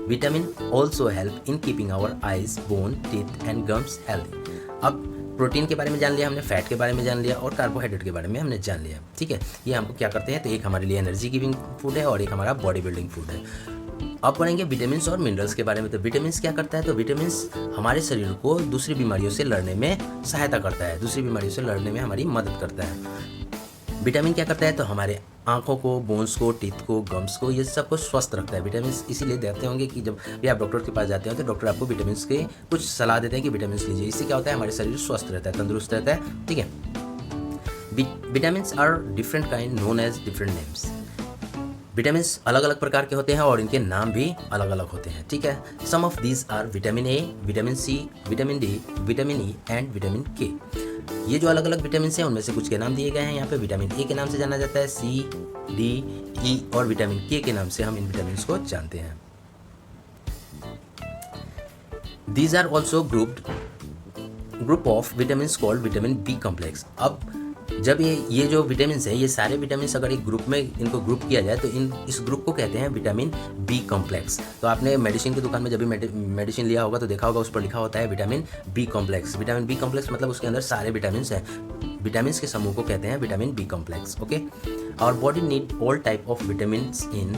Vitamin also help in keeping our eyes, bone, teeth and gums healthy. अब प्रोटीन के बारे में जान लिया हमने, फैट के बारे में जान लिया और कार्बोहाइड्रेट के बारे में हमने जान लिया, ठीक है। ये हमको क्या करते हैं, तो एक हमारे लिए एनर्जी गिविंग फूड है और एक हमारा बॉडी बिल्डिंग फूड है। अब पढ़ेंगे विटामिन्स और मिनरल्स के बारे में। तो विटामिन्स क्या करता है, तो विटामिन्स हमारे शरीर को दूसरी बीमारियों से लड़ने में सहायता करता है, दूसरी बीमारियों से लड़ने में हमारी मदद करता है। विटामिन क्या करता है, तो हमारे आँखों को, बोन्स को, टीथ को, गम्स को, ये सब को स्वस्थ रखता है। विटामिन इसीलिए देते होंगे कि जब भी आप डॉक्टर के पास जाते हो तो डॉक्टर आपको विटामिन के कुछ सलाह देते हैं कि विटामिन लीजिए। इससे क्या होता है, हमारे शरीर स्वस्थ रहता है, तंदुरुस्त रहता है, ठीक है। Vitamins are different kind known as different names. Vitamins अलग अलग प्रकार के होते हैं और इनके नाम भी अलग अलग होते हैं, ठीक है। Some of these are vitamin A, vitamin C, vitamin D, vitamin E and vitamin K. ये जो अलग अलग विटामिन हैं उनमें से कुछ के नाम दिए गए हैं यहाँ पे। विटामिन ए के नाम से जाना जाता है, सी, डी, ई और विटामिन के नाम से हम इन विटामिन को जानते हैं। These are also group of vitamin called vitamin B complex. अब जब ये जो विटामिन है, ये सारे विटामिन अगर एक ग्रुप में इनको ग्रुप किया जाए तो इस ग्रुप को कहते हैं विटामिन बी कॉम्प्लेक्स। तो आपने मेडिसिन की दुकान में जब भी मेडिसिन लिया होगा तो देखा होगा उस पर लिखा होता है vitamin B complex. Vitamin B complex मतलब उसके अंदर सारे विटामिन हैं, विटामिन के समूह को कहते हैं vitamin B complex, okay. Our body need all type of vitamin in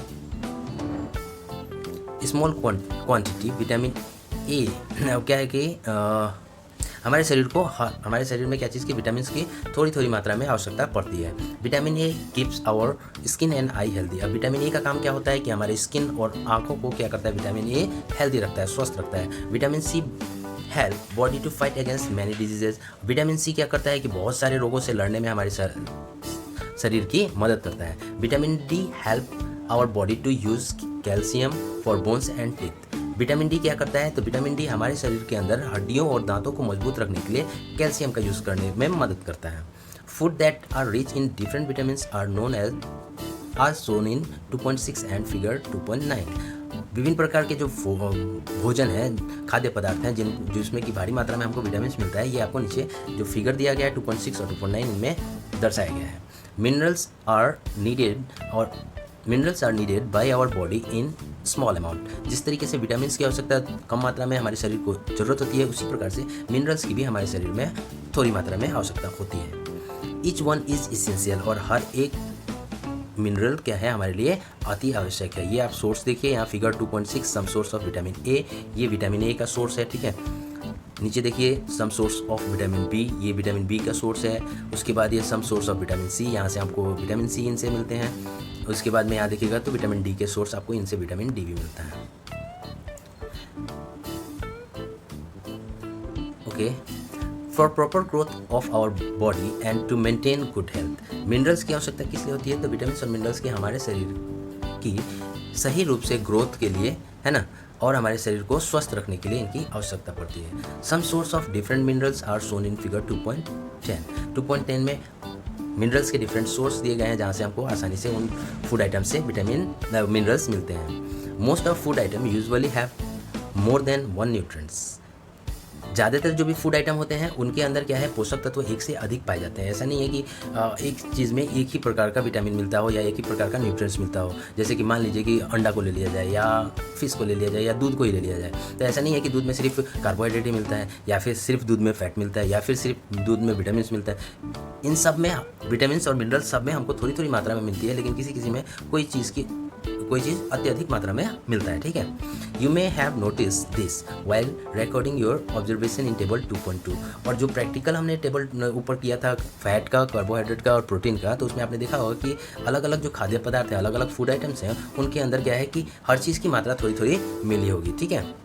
small quantity. Vitamin A क्या है कि हमारे शरीर में क्या चीज़ की विटामिन की थोड़ी थोड़ी मात्रा में आवश्यकता पड़ती है। Vitamin A keeps our skin and eye healthy. अब विटामिन ए का काम क्या होता है कि हमारे स्किन और आंखों को क्या करता है, विटामिन ए हेल्दी रखता है, स्वस्थ रखता है। Vitamin C help body to fight against many diseases. Vitamin C क्या करता है कि बहुत सारे रोगों से लड़ने में हमारे शरीर की मदद करता है। Vitamin D help our body to use calcium for bones and teeth. Vitamin D क्या करता है, तो विटामिन डी हमारे शरीर के अंदर हड्डियों और दांतों को मजबूत रखने के लिए कैल्शियम का यूज़ करने में मदद करता है। Food that are rich in different vitamin are known as are shown in 2.6 and figure 2.9। विभिन्न प्रकार के जो भोजन है, खाद्य पदार्थ हैं जिसमें कि भारी मात्रा में हमको विटामिन मिलता है, ये आपको नीचे जो फिगर दिया गया है 2.6 और 2.9 इनमें दर्शाया गया है। Minerals are needed by our body in small amount. जिस तरीके से विटामिन की आवश्यकता कम मात्रा में हमारे शरीर को जरूरत होती है, उसी प्रकार से मिनरल्स की भी हमारे शरीर में थोड़ी मात्रा में आवश्यकता होती है। ईच वन इज इसेंशियल, और हर एक मिनरल क्या है हमारे लिए अति आवश्यक है। ये आप सोर्स देखिए यहाँ figure 2.6 some source of vitamin A, ये विटामिन ए का सोर्स है, ठीक है। नीचे देखिए some source of vitamin B, ये विटामिन बी का सोर्स है। उसके बाद ये some source of vitamin C, यहाँ से हमको विटामिन सी इनसे मिलते हैं। उसके बाद में यहाँ देखिएगा तो विटामिन डी के सोर्स आपको इनसे विटामिन डी भी मिलता है, okay. For proper growth of our body and to maintain good health. Minerals की आवश्यकता किस लिए होती है, तो विटामिन और मिनरल्स की हमारे शरीर की सही रूप से ग्रोथ के लिए, है ना, और हमारे शरीर को स्वस्थ रखने के लिए इनकी आवश्यकता पड़ती है। Some source of different minerals are shown in figure 2.10। 2.10 में मिनरल्स के डिफरेंट सोर्स दिए गए हैं जहाँ से हमको आसानी से उन फूड आइटम से मिनरल्स मिलते हैं। Most of food item usually have more than 1 nutrients. ज़्यादातर जो भी फूड आइटम होते हैं उनके अंदर क्या है, पोषक तत्व एक से अधिक पाए जाते हैं। ऐसा नहीं है कि एक चीज़ में एक ही प्रकार का विटामिन मिलता हो या एक ही प्रकार का न्यूट्रिएंट्स मिलता हो। जैसे कि मान लीजिए कि अंडा को ले लिया जाए या फिश को ले लिया जाए या दूध को ही ले लिया जाए, तो ऐसा नहीं है कि दूध में सिर्फ कार्बोहाइड्रेट ही मिलता है या फिर सिर्फ दूध में फैट मिलता है या फिर सिर्फ दूध में विटामिन मिलता है। इन सब में विटामिन और मिनरल्स सब में हमको थोड़ी थोड़ी मात्रा में मिलती है, लेकिन किसी में कोई चीज़ अत्यधिक मात्रा में मिलता है, ठीक है। You may have notice this while recording your observation in table 2.2। और जो प्रैक्टिकल हमने टेबल ऊपर किया था फैट का, कार्बोहाइड्रेट का और प्रोटीन का, तो उसमें आपने देखा होगा कि अलग अलग जो खाद्य पदार्थ है, अलग अलग फूड आइटम्स हैं, उनके अंदर क्या है कि हर चीज़ की मात्रा थोड़ी थोड़ी मिली होगी, ठीक है।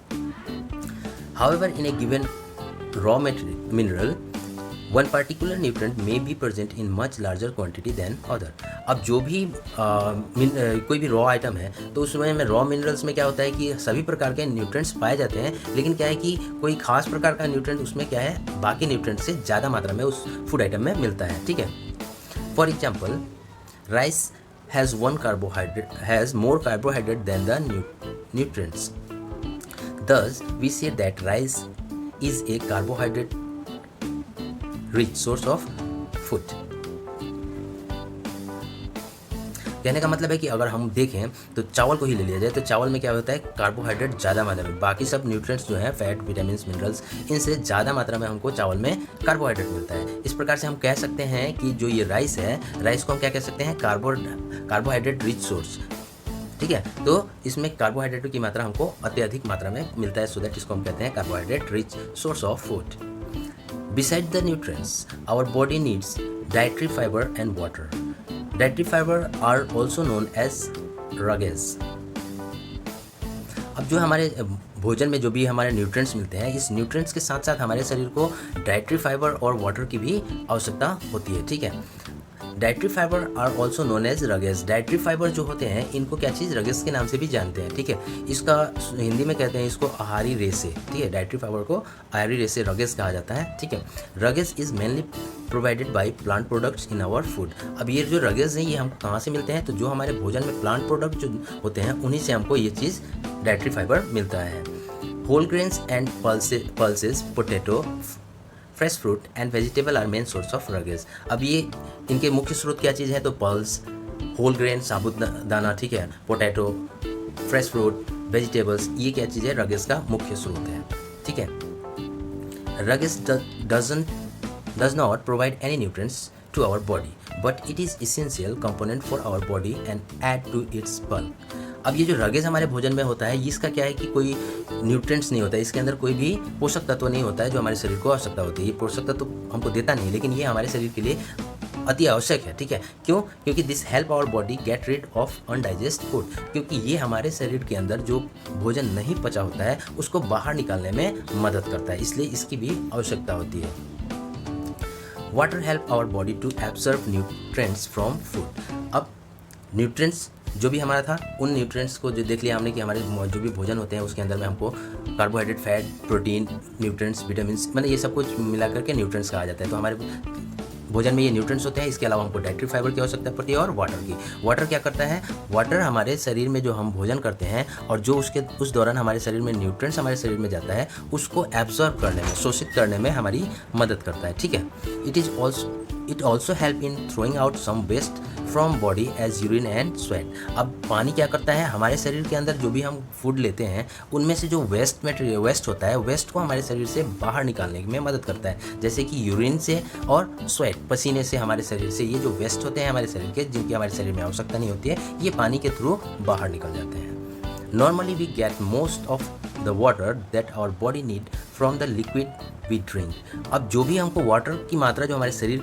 However in a given raw mineral one particular nutrient may be present in much larger quantity than other. अब जो भी कोई भी रॉ आइटम है तो उसमें रॉ मिनरल्स में क्या होता है कि सभी प्रकार के न्यूट्रेंट्स पाए जाते हैं, लेकिन क्या है कि कोई खास प्रकार का न्यूट्रेंट उसमें क्या है बाकी न्यूट्रेंट से ज़्यादा मात्रा में उस फूड आइटम में मिलता है, ठीक है। For example, rice has more carbohydrate than the nutrients. Thus, we say that rice is a carbohydrate rich source of food. कहने का मतलब है कि अगर हम देखें तो चावल को ही ले लिया जाए तो चावल में क्या होता है, कार्बोहाइड्रेट ज़्यादा मात्रा में, बाकी सब न्यूट्रिएंट्स जो हैं फैट, विटामिन, मिनरल्स, इनसे ज़्यादा मात्रा में हमको चावल में कार्बोहाइड्रेट मिलता है। इस प्रकार से हम कह सकते हैं कि जो ये राइस है, राइस को हम क्या कह सकते हैं, कार्बोहाइड्रेट रिच सोर्स। ठीक है, तो इसमें कार्बोहाइड्रेट की मात्रा हमको अत्यधिक मात्रा में मिलता है, सो दैट इसको हम कहते हैं carbohydrate rich source of food. Besides the nutrients, our body needs dietary fiber and water. Dietary fiber are also known as rugs. अब जो हमारे भोजन में जो भी हमारे न्यूट्रिएंट्स मिलते हैं, इस न्यूट्रिएंट्स के साथ साथ हमारे शरीर को डाइटरी फाइबर और वाटर की भी आवश्यकता होती है। ठीक है, dietary fibre are also known as roughage. Dietary fibre जो होते हैं इनको क्या चीज़, रगेस के नाम से भी जानते हैं। ठीक है, इसका हिंदी में कहते हैं इसको आहारी रेशे। ठीक है, डाइटरी फाइबर को आहारी रेशे रगेस कहा जाता है। ठीक है, roughage is mainly provided by plant products in our food. अब ये जो रगेस हैं ये हम कहाँ से मिलते हैं, तो जो हमारे भोजन में प्लांट प्रोडक्ट जो होते हैं उन्हीं से हमको ये चीज़ डाइटरी फाइबर मिलता है। Whole grains and pulses, potato, fresh fruit and vegetable are main source of roughage. अब ये इनके मुख्य स्रोत क्या चीज़ है, तो पल्स, होल ग्रेन साबुत दाना, ठीक है, पोटैटो, फ्रेश फ्रूट, वेजिटेबल्स, ये क्या चीज़ है, रगेस का मुख्य स्रोत है। ठीक है, रगेस does not provide any nutrients to our body, but it is essential component for our body and add to its bulk. अब ये जो रगेज हमारे भोजन में होता है, इसका क्या है कि कोई न्यूट्रिएंट्स नहीं होता है, इसके अंदर कोई भी पोषक तत्व नहीं होता है जो हमारे शरीर को आवश्यकता होती है। ये पोषक तत्व हमको देता नहीं, लेकिन ये हमारे शरीर के लिए अति आवश्यक है। ठीक है, क्यों, क्योंकि this help our body get rid of undigest food, क्योंकि ये हमारे शरीर के अंदर जो भोजन नहीं पचा होता है उसको बाहर निकालने में मदद करता है, इसलिए इसकी भी आवश्यकता होती है। Water help our body to absorb nutrients from food. अब न्यूट्रिएंट्स जो भी हमारा था, उन न्यूट्रिएंट्स को जो देख लिया हमने कि हमारे जो भी भोजन होते हैं उसके अंदर में हमको carbohydrate, fat, protein, nutrients, vitamins, मतलब ये सब कुछ मिला करके न्यूट्रिएंट्स कहा जाता है। तो हमारे भोजन में ये न्यूट्रिएंट्स होते हैं। इसके अलावा हमको डाइटरी फाइबर की आवश्यकता पड़ती है और वाटर की। वाटर क्या करता है, वाटर हमारे शरीर में जो हम भोजन करते हैं और जो उस दौरान हमारे शरीर में न्यूट्रिएंट्स हमारे शरीर में जाता है उसको एब्जॉर्ब करने में, शोषित करने में हमारी मदद करता है। ठीक है, it also help in throwing out some waste from body as urine and sweat. अब पानी क्या करता है, हमारे शरीर के अंदर जो भी हम फूड लेते हैं उनमें से जो वेस्ट होता है, वेस्ट को हमारे शरीर से बाहर निकालने में मदद करता है, जैसे कि यूरिन से और स्वेट, पसीने से हमारे शरीर से ये जो वेस्ट होते हैं हमारे शरीर के, जिनकी हमारे शरीर में आवश्यकता नहीं होती है, ये पानी के थ्रू बाहर निकल जाते हैं। Normally we get most of the water that our body need from the liquid we drink. अब जो भी हमको वाटर की मात्रा जो हमारे शरीर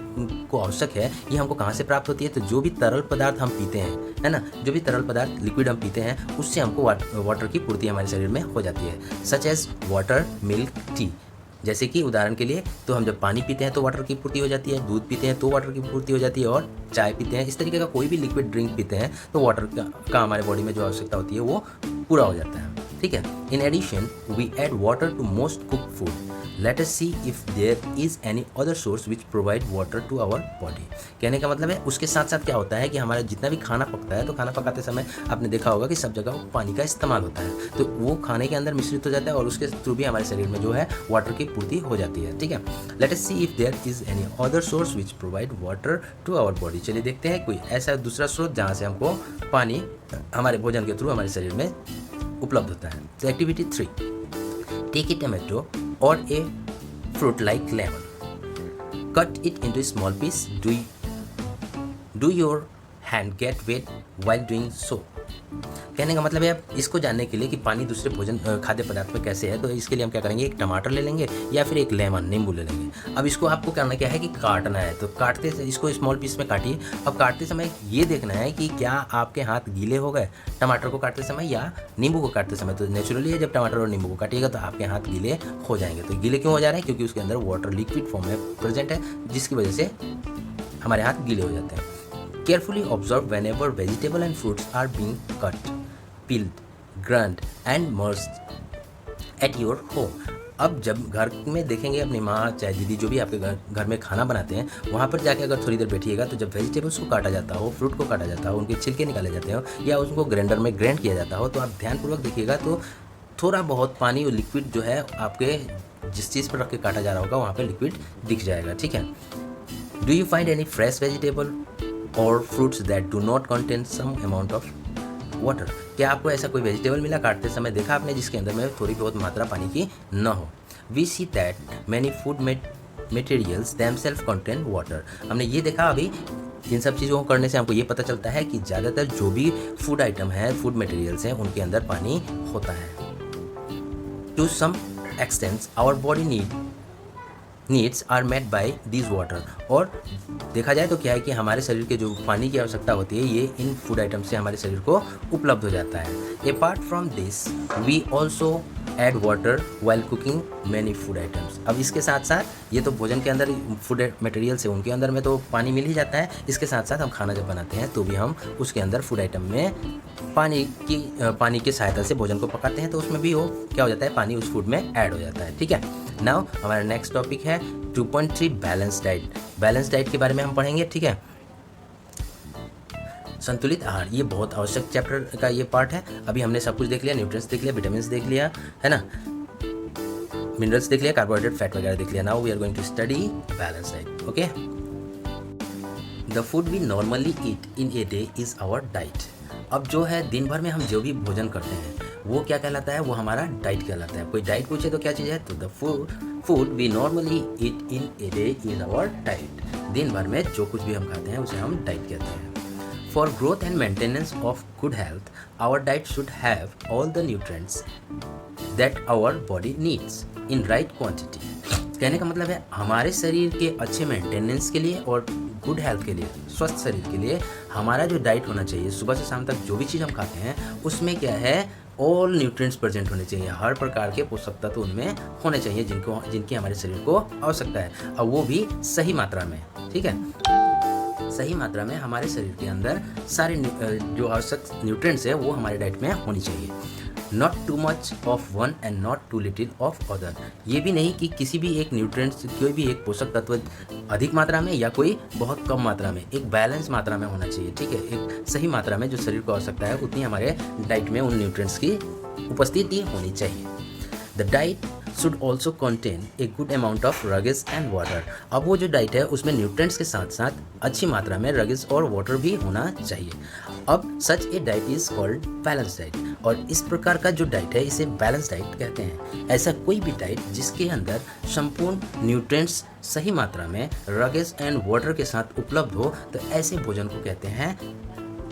को आवश्यक है, ये हमको कहाँ से प्राप्त होती है, तो जो भी तरल पदार्थ हम पीते हैं, है ना, जो भी तरल पदार्थ लिक्विड हम पीते हैं उससे हमको वाटर की पूर्ति हमारे शरीर में हो जाती है। Such as water, milk, tea. जैसे कि उदाहरण के लिए, तो हम जब पानी पीते हैं तो वाटर की पूर्ति हो जाती है, दूध पीते हैं तो वाटर की पूर्ति हो जाती है, और चाय पीते हैं, इस तरीके का कोई भी लिक्विड ड्रिंक पीते हैं तो वाटर का हमारे बॉडी में जो आवश्यकता होती है वो पूरा हो जाता है। ठीक है, in addition we add water to most cook food. Let us see if there is any other source which provide water to our body. कहने का मतलब है उसके साथ साथ क्या होता है कि हमारा जितना भी खाना पकता है, तो खाना पकाते समय आपने देखा होगा कि सब जगह पानी का इस्तेमाल होता है, तो वो खाने के अंदर मिश्रित हो जाता है और उसके थ्रू भी हमारे शरीर में जो है वाटर की पूर्ति हो जाती है। ठीक है, let us see if there is any other source which provide water to our body. चलिए देखते हैं कोई ऐसा दूसरा स्रोत जहाँ से हमको पानी हमारे भोजन के थ्रू हमारे शरीर में उपलब्ध होता है। तो एक्टिविटी 3, टेक ए टोमेटो और ए fruit like lemon, cut it into small piece. Do your hand get wet while doing so? कहने का मतलब है अब इसको जानने के लिए कि पानी दूसरे भोजन खाद्य पदार्थ में कैसे है, तो इसके लिए हम क्या करेंगे, एक टमाटर ले लेंगे या फिर एक लेमन, नींबू ले लेंगे। अब इसको आपको करना क्या है कि काटना है, तो काटते इसको स्मॉल पीस में काटिए। अब काटते समय ये देखना है कि क्या आपके हाथ गीले हो गए टमाटर को काटते समय या नींबू को काटते समय। तो नेचुरली है जब टमाटर और नींबू को काटिएगा तो आपके हाथ गीले हो जाएंगे। तो गीले क्यों हो जा रहे हैं, क्योंकि उसके अंदर वाटर लिक्विड फॉर्म में प्रेजेंट है, जिसकी वजह से हमारे हाथ गीले हो जाते हैं। Carefully observe whenever vegetable and fruits are being cut, peeled, ground and merged at your home. अब जब घर में देखेंगे अपनी माँ चाहे दीदी जो भी आपके घर में खाना बनाते हैं, वहाँ पर जाके अगर थोड़ी देर बैठिएगा तो जब वेजिटेबल्स को काटा जाता हो, फ्रूट को काटा जाता हो, उनके छिलके निकाले जाते हो या उसको ग्राइंडर में ग्राइंड किया जाता हो, तो आप ध्यानपूर्वक देखिएगा तो थोड़ा बहुत पानी और लिक्विड जो है आपके जिस चीज़ पर रख के काटा जा रहा होगा वहाँ पे लिक्विड दिख जाएगा, ठीक है। Do you find any fresh vegetable or fruits that do not contain some amount of water? क्या आपको ऐसा कोई वेजिटेबल मिला काटते समय देखा आपने जिसके अंदर में थोड़ी बहुत मात्रा पानी की न हो? We see that many food materials themselves contain water. हमने ये देखा अभी, इन सब चीज़ों को करने से हमको ये पता चलता है कि ज़्यादातर जो भी फूड आइटम है, फूड मटेरियल्स हैं, उनके अंदर पानी होता है। To some extent our body needs are met by this water. और देखा जाए तो क्या है कि हमारे शरीर के जो पानी की आवश्यकता होती है ये इन फूड आइटम से हमारे शरीर को उपलब्ध हो जाता है। Apart from this we also add water while cooking many food items. अब इसके साथ साथ ये तो भोजन के अंदर फूड मटेरियल्स है, उनके अंदर में तो पानी मिल ही जाता है। इसके साथ साथ हम खाना जब बनाते हैं तो भी हम उसके अंदर फूड आइटम में पानी की सहायता से भोजन को पकाते हैं, तो उसमें भी वो क्या हो जाता है, पानी उस फूड में ऐड हो जाता है, ठीक है। नाउ हमारा नेक्स्ट टॉपिक है 2.3 बैलेंस डाइट। बैलेंस डाइट के बारे में हम पढ़ेंगे, ठीक है। संतुलित आहार, ये बहुत आवश्यक चैप्टर का ये पार्ट है। अभी हमने सब कुछ देख लिया, न्यूट्रिएंट्स देख लिया, विटामिन्स देख लिया, है ना, मिनरल्स देख लिया, कार्बोहाइड्रेट, फैट वगैरह देख लिया। Now we are going to study balance diet, okay. The food we normally eat in a day is our diet. अब जो है दिन भर में हम जो भी भोजन करते हैं वो क्या कहलाता है, वो हमारा डाइट कहलाता है। कोई डाइट पूछे तो क्या चीज़ है, तो the food we normally eat in a day is our diet. दिन भर में जो कुछ भी हम खाते हैं उसे हम डाइट कहते हैं। For growth and maintenance of good health, our diet should have all the nutrients that our body needs in right quantity. कहने का मतलब है हमारे शरीर के अच्छे मेंटेनेंस के लिए और गुड हेल्थ के लिए, स्वस्थ शरीर के लिए हमारा जो डाइट होना चाहिए, सुबह से शाम तक जो भी चीज़ हम खाते हैं उसमें क्या है, ऑल न्यूट्रिएंट्स प्रेजेंट होने चाहिए। हर प्रकार के पोषक तत्व उनमें होने चाहिए जिनकी हमारे शरीर को आवश्यकता है, और वो भी सही मात्रा में, ठीक है। सही मात्रा में हमारे शरीर के अंदर सारे जो आवश्यक न्यूट्रिएंट्स है वो हमारे डाइट में होनी चाहिए। Not too much of one and not too little of other. ये भी नहीं कि किसी भी एक न्यूट्रिएंट्स, कोई भी एक पोषक तत्व अधिक मात्रा में या कोई बहुत कम मात्रा में, एक बैलेंस मात्रा में होना चाहिए, ठीक है। एक सही मात्रा में जो शरीर को आवश्यकता है उतनी हमारे डाइट में उन न्यूट्रिएंट्स की उपस्थिति होनी चाहिए। The diet should also contain a good amount of rugged and water। अब वो जो डाइट है उसमें न्यूट्रिएंट्स के साथ साथ अच्छी मात्रा में रगेज और वाटर भी होना चाहिए। अब such a diet is called balance diet, और इस प्रकार का जो डाइट है इसे बैलेंस डाइट कहते हैं। ऐसा कोई भी डाइट जिसके अंदर संपूर्ण न्यूट्रिएंट्स सही मात्रा में रगेज एंड वाटर के साथ उपलब्ध हो, तो ऐसे भोजन को कहते हैं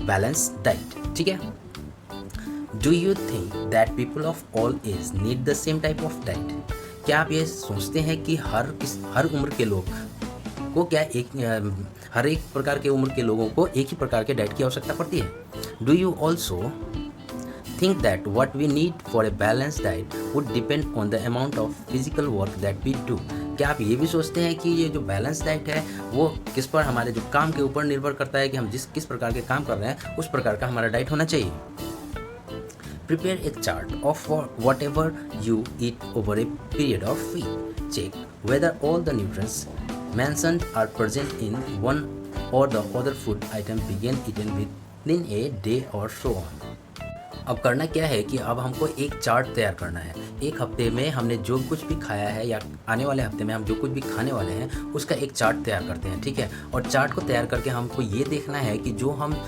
बैलेंस डाइट, ठीक है। Do you think that people of all age need the same type of diet? क्या आप ये सोचते हैं कि हर उम्र के लोग को हर एक प्रकार के उम्र के लोगों को एक ही प्रकार के डाइट की आवश्यकता पड़ती है? Do you also think that what we need for a balanced diet would depend on the amount of physical work that we do? क्या आप ये भी सोचते हैं कि ये जो बैलेंस डाइट है वो किस पर, हमारे जो काम के ऊपर निर्भर करता है कि हम किस प्रकार के काम कर रहे हैं उस प्रकार का हमारा डाइट होना चाहिए? Prepare a chart of whatever you eat over a period of week. Check whether all the nutrients mentioned are present in one or the other food item began eaten within a day or so on. अब करना क्या है कि अब हमको एक chart तैयार करना है। एक हफ्ते में हमने जो कुछ भी खाया है या आने वाले हफ्ते में हम जो कुछ भी खाने वाले हैं उसका एक चार्ट तैयार करते हैं, ठीक है। और चार्ट को तैयार करके हमको ये देखना है कि जो हम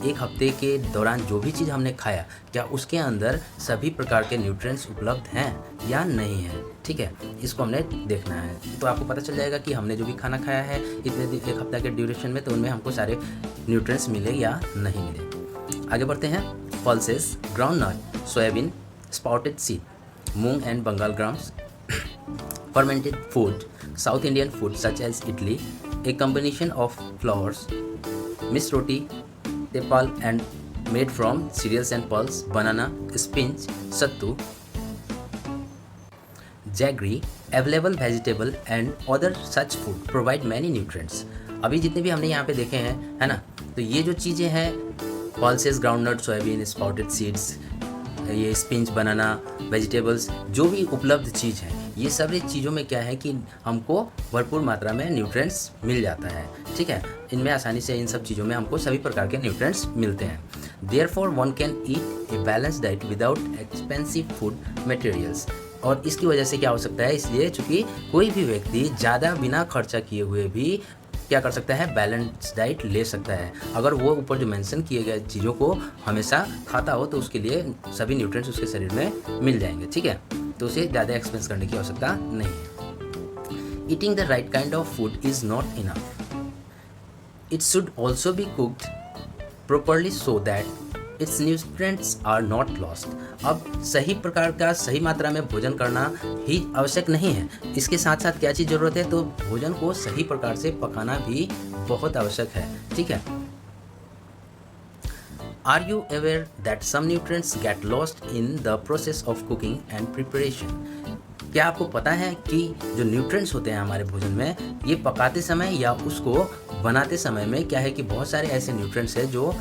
एक हफ्ते के दौरान जो भी चीज़ हमने खाया, क्या उसके अंदर सभी प्रकार के न्यूट्रिएंट्स उपलब्ध हैं या नहीं है, ठीक है। इसको हमने देखना है, तो आपको पता चल जाएगा कि हमने जो भी खाना खाया है इतने दिन, एक हफ्ते के ड्यूरेशन में, तो उनमें हमको सारे न्यूट्रिएंट्स मिले या नहीं मिले। आगे बढ़ते हैं। Pulses, groundnut, soybean, sprouted seed, moong and Bengal grams, fermented food, South Indian food such as idli, a combination of flours, mixed roti, tepal and made from cereals and pulse, banana, spinach, sattu, jaggery, available vegetable and other such food provide many nutrients। अभी जितने भी हमने यहाँ पे देखे हैं, है ना, तो ये जो चीज़ें हैं, पल्सेस, ग्राउंडनट, सोयाबीन, स्पाउटेड सीड्स, ये स्पिंच, बनाना, वेजिटेबल्स, जो भी उपलब्ध चीज़ है, ये सभी चीज़ों में क्या है कि हमको भरपूर मात्रा में न्यूट्रिएंट्स मिल जाता है, ठीक है। इनमें आसानी से इन सब चीज़ों में हमको सभी प्रकार के न्यूट्रिएंट्स मिलते हैं। Therefore one can eat a balance diet without expensive food materials. और इसकी वजह से क्या हो सकता है, इसलिए चूँकि कोई भी व्यक्ति ज़्यादा बिना खर्चा किए हुए भी क्या कर सकता है, बैलेंस डाइट ले सकता है। अगर वो ऊपर जो मेंशन किए गए चीज़ों को हमेशा खाता हो तो उसके लिए सभी न्यूट्रिएंट्स उसके शरीर में मिल जाएंगे, ठीक है। तो उसे ज़्यादा एक्सपेंस करने की आवश्यकता नहीं है। Eating the right kind of food is not enough, it should also be cooked properly so that its nutrients are not lost। अब सही प्रकार का सही मात्रा में भोजन करना ही आवश्यक नहीं है, इसके साथ साथ क्या चीज़ ज़रूरत है, तो भोजन को सही प्रकार से पकाना भी बहुत आवश्यक है, ठीक है। Are you aware that some nutrients get lost in the process of cooking and preparation? क्या आपको पता है कि जो न्यूट्रिएंट्स होते हैं हमारे भोजन में, ये पकाते समय या उसको बनाते समय में क्या है कि बहुत सारे ऐसे न्यूट्रिएंट्स हैं जो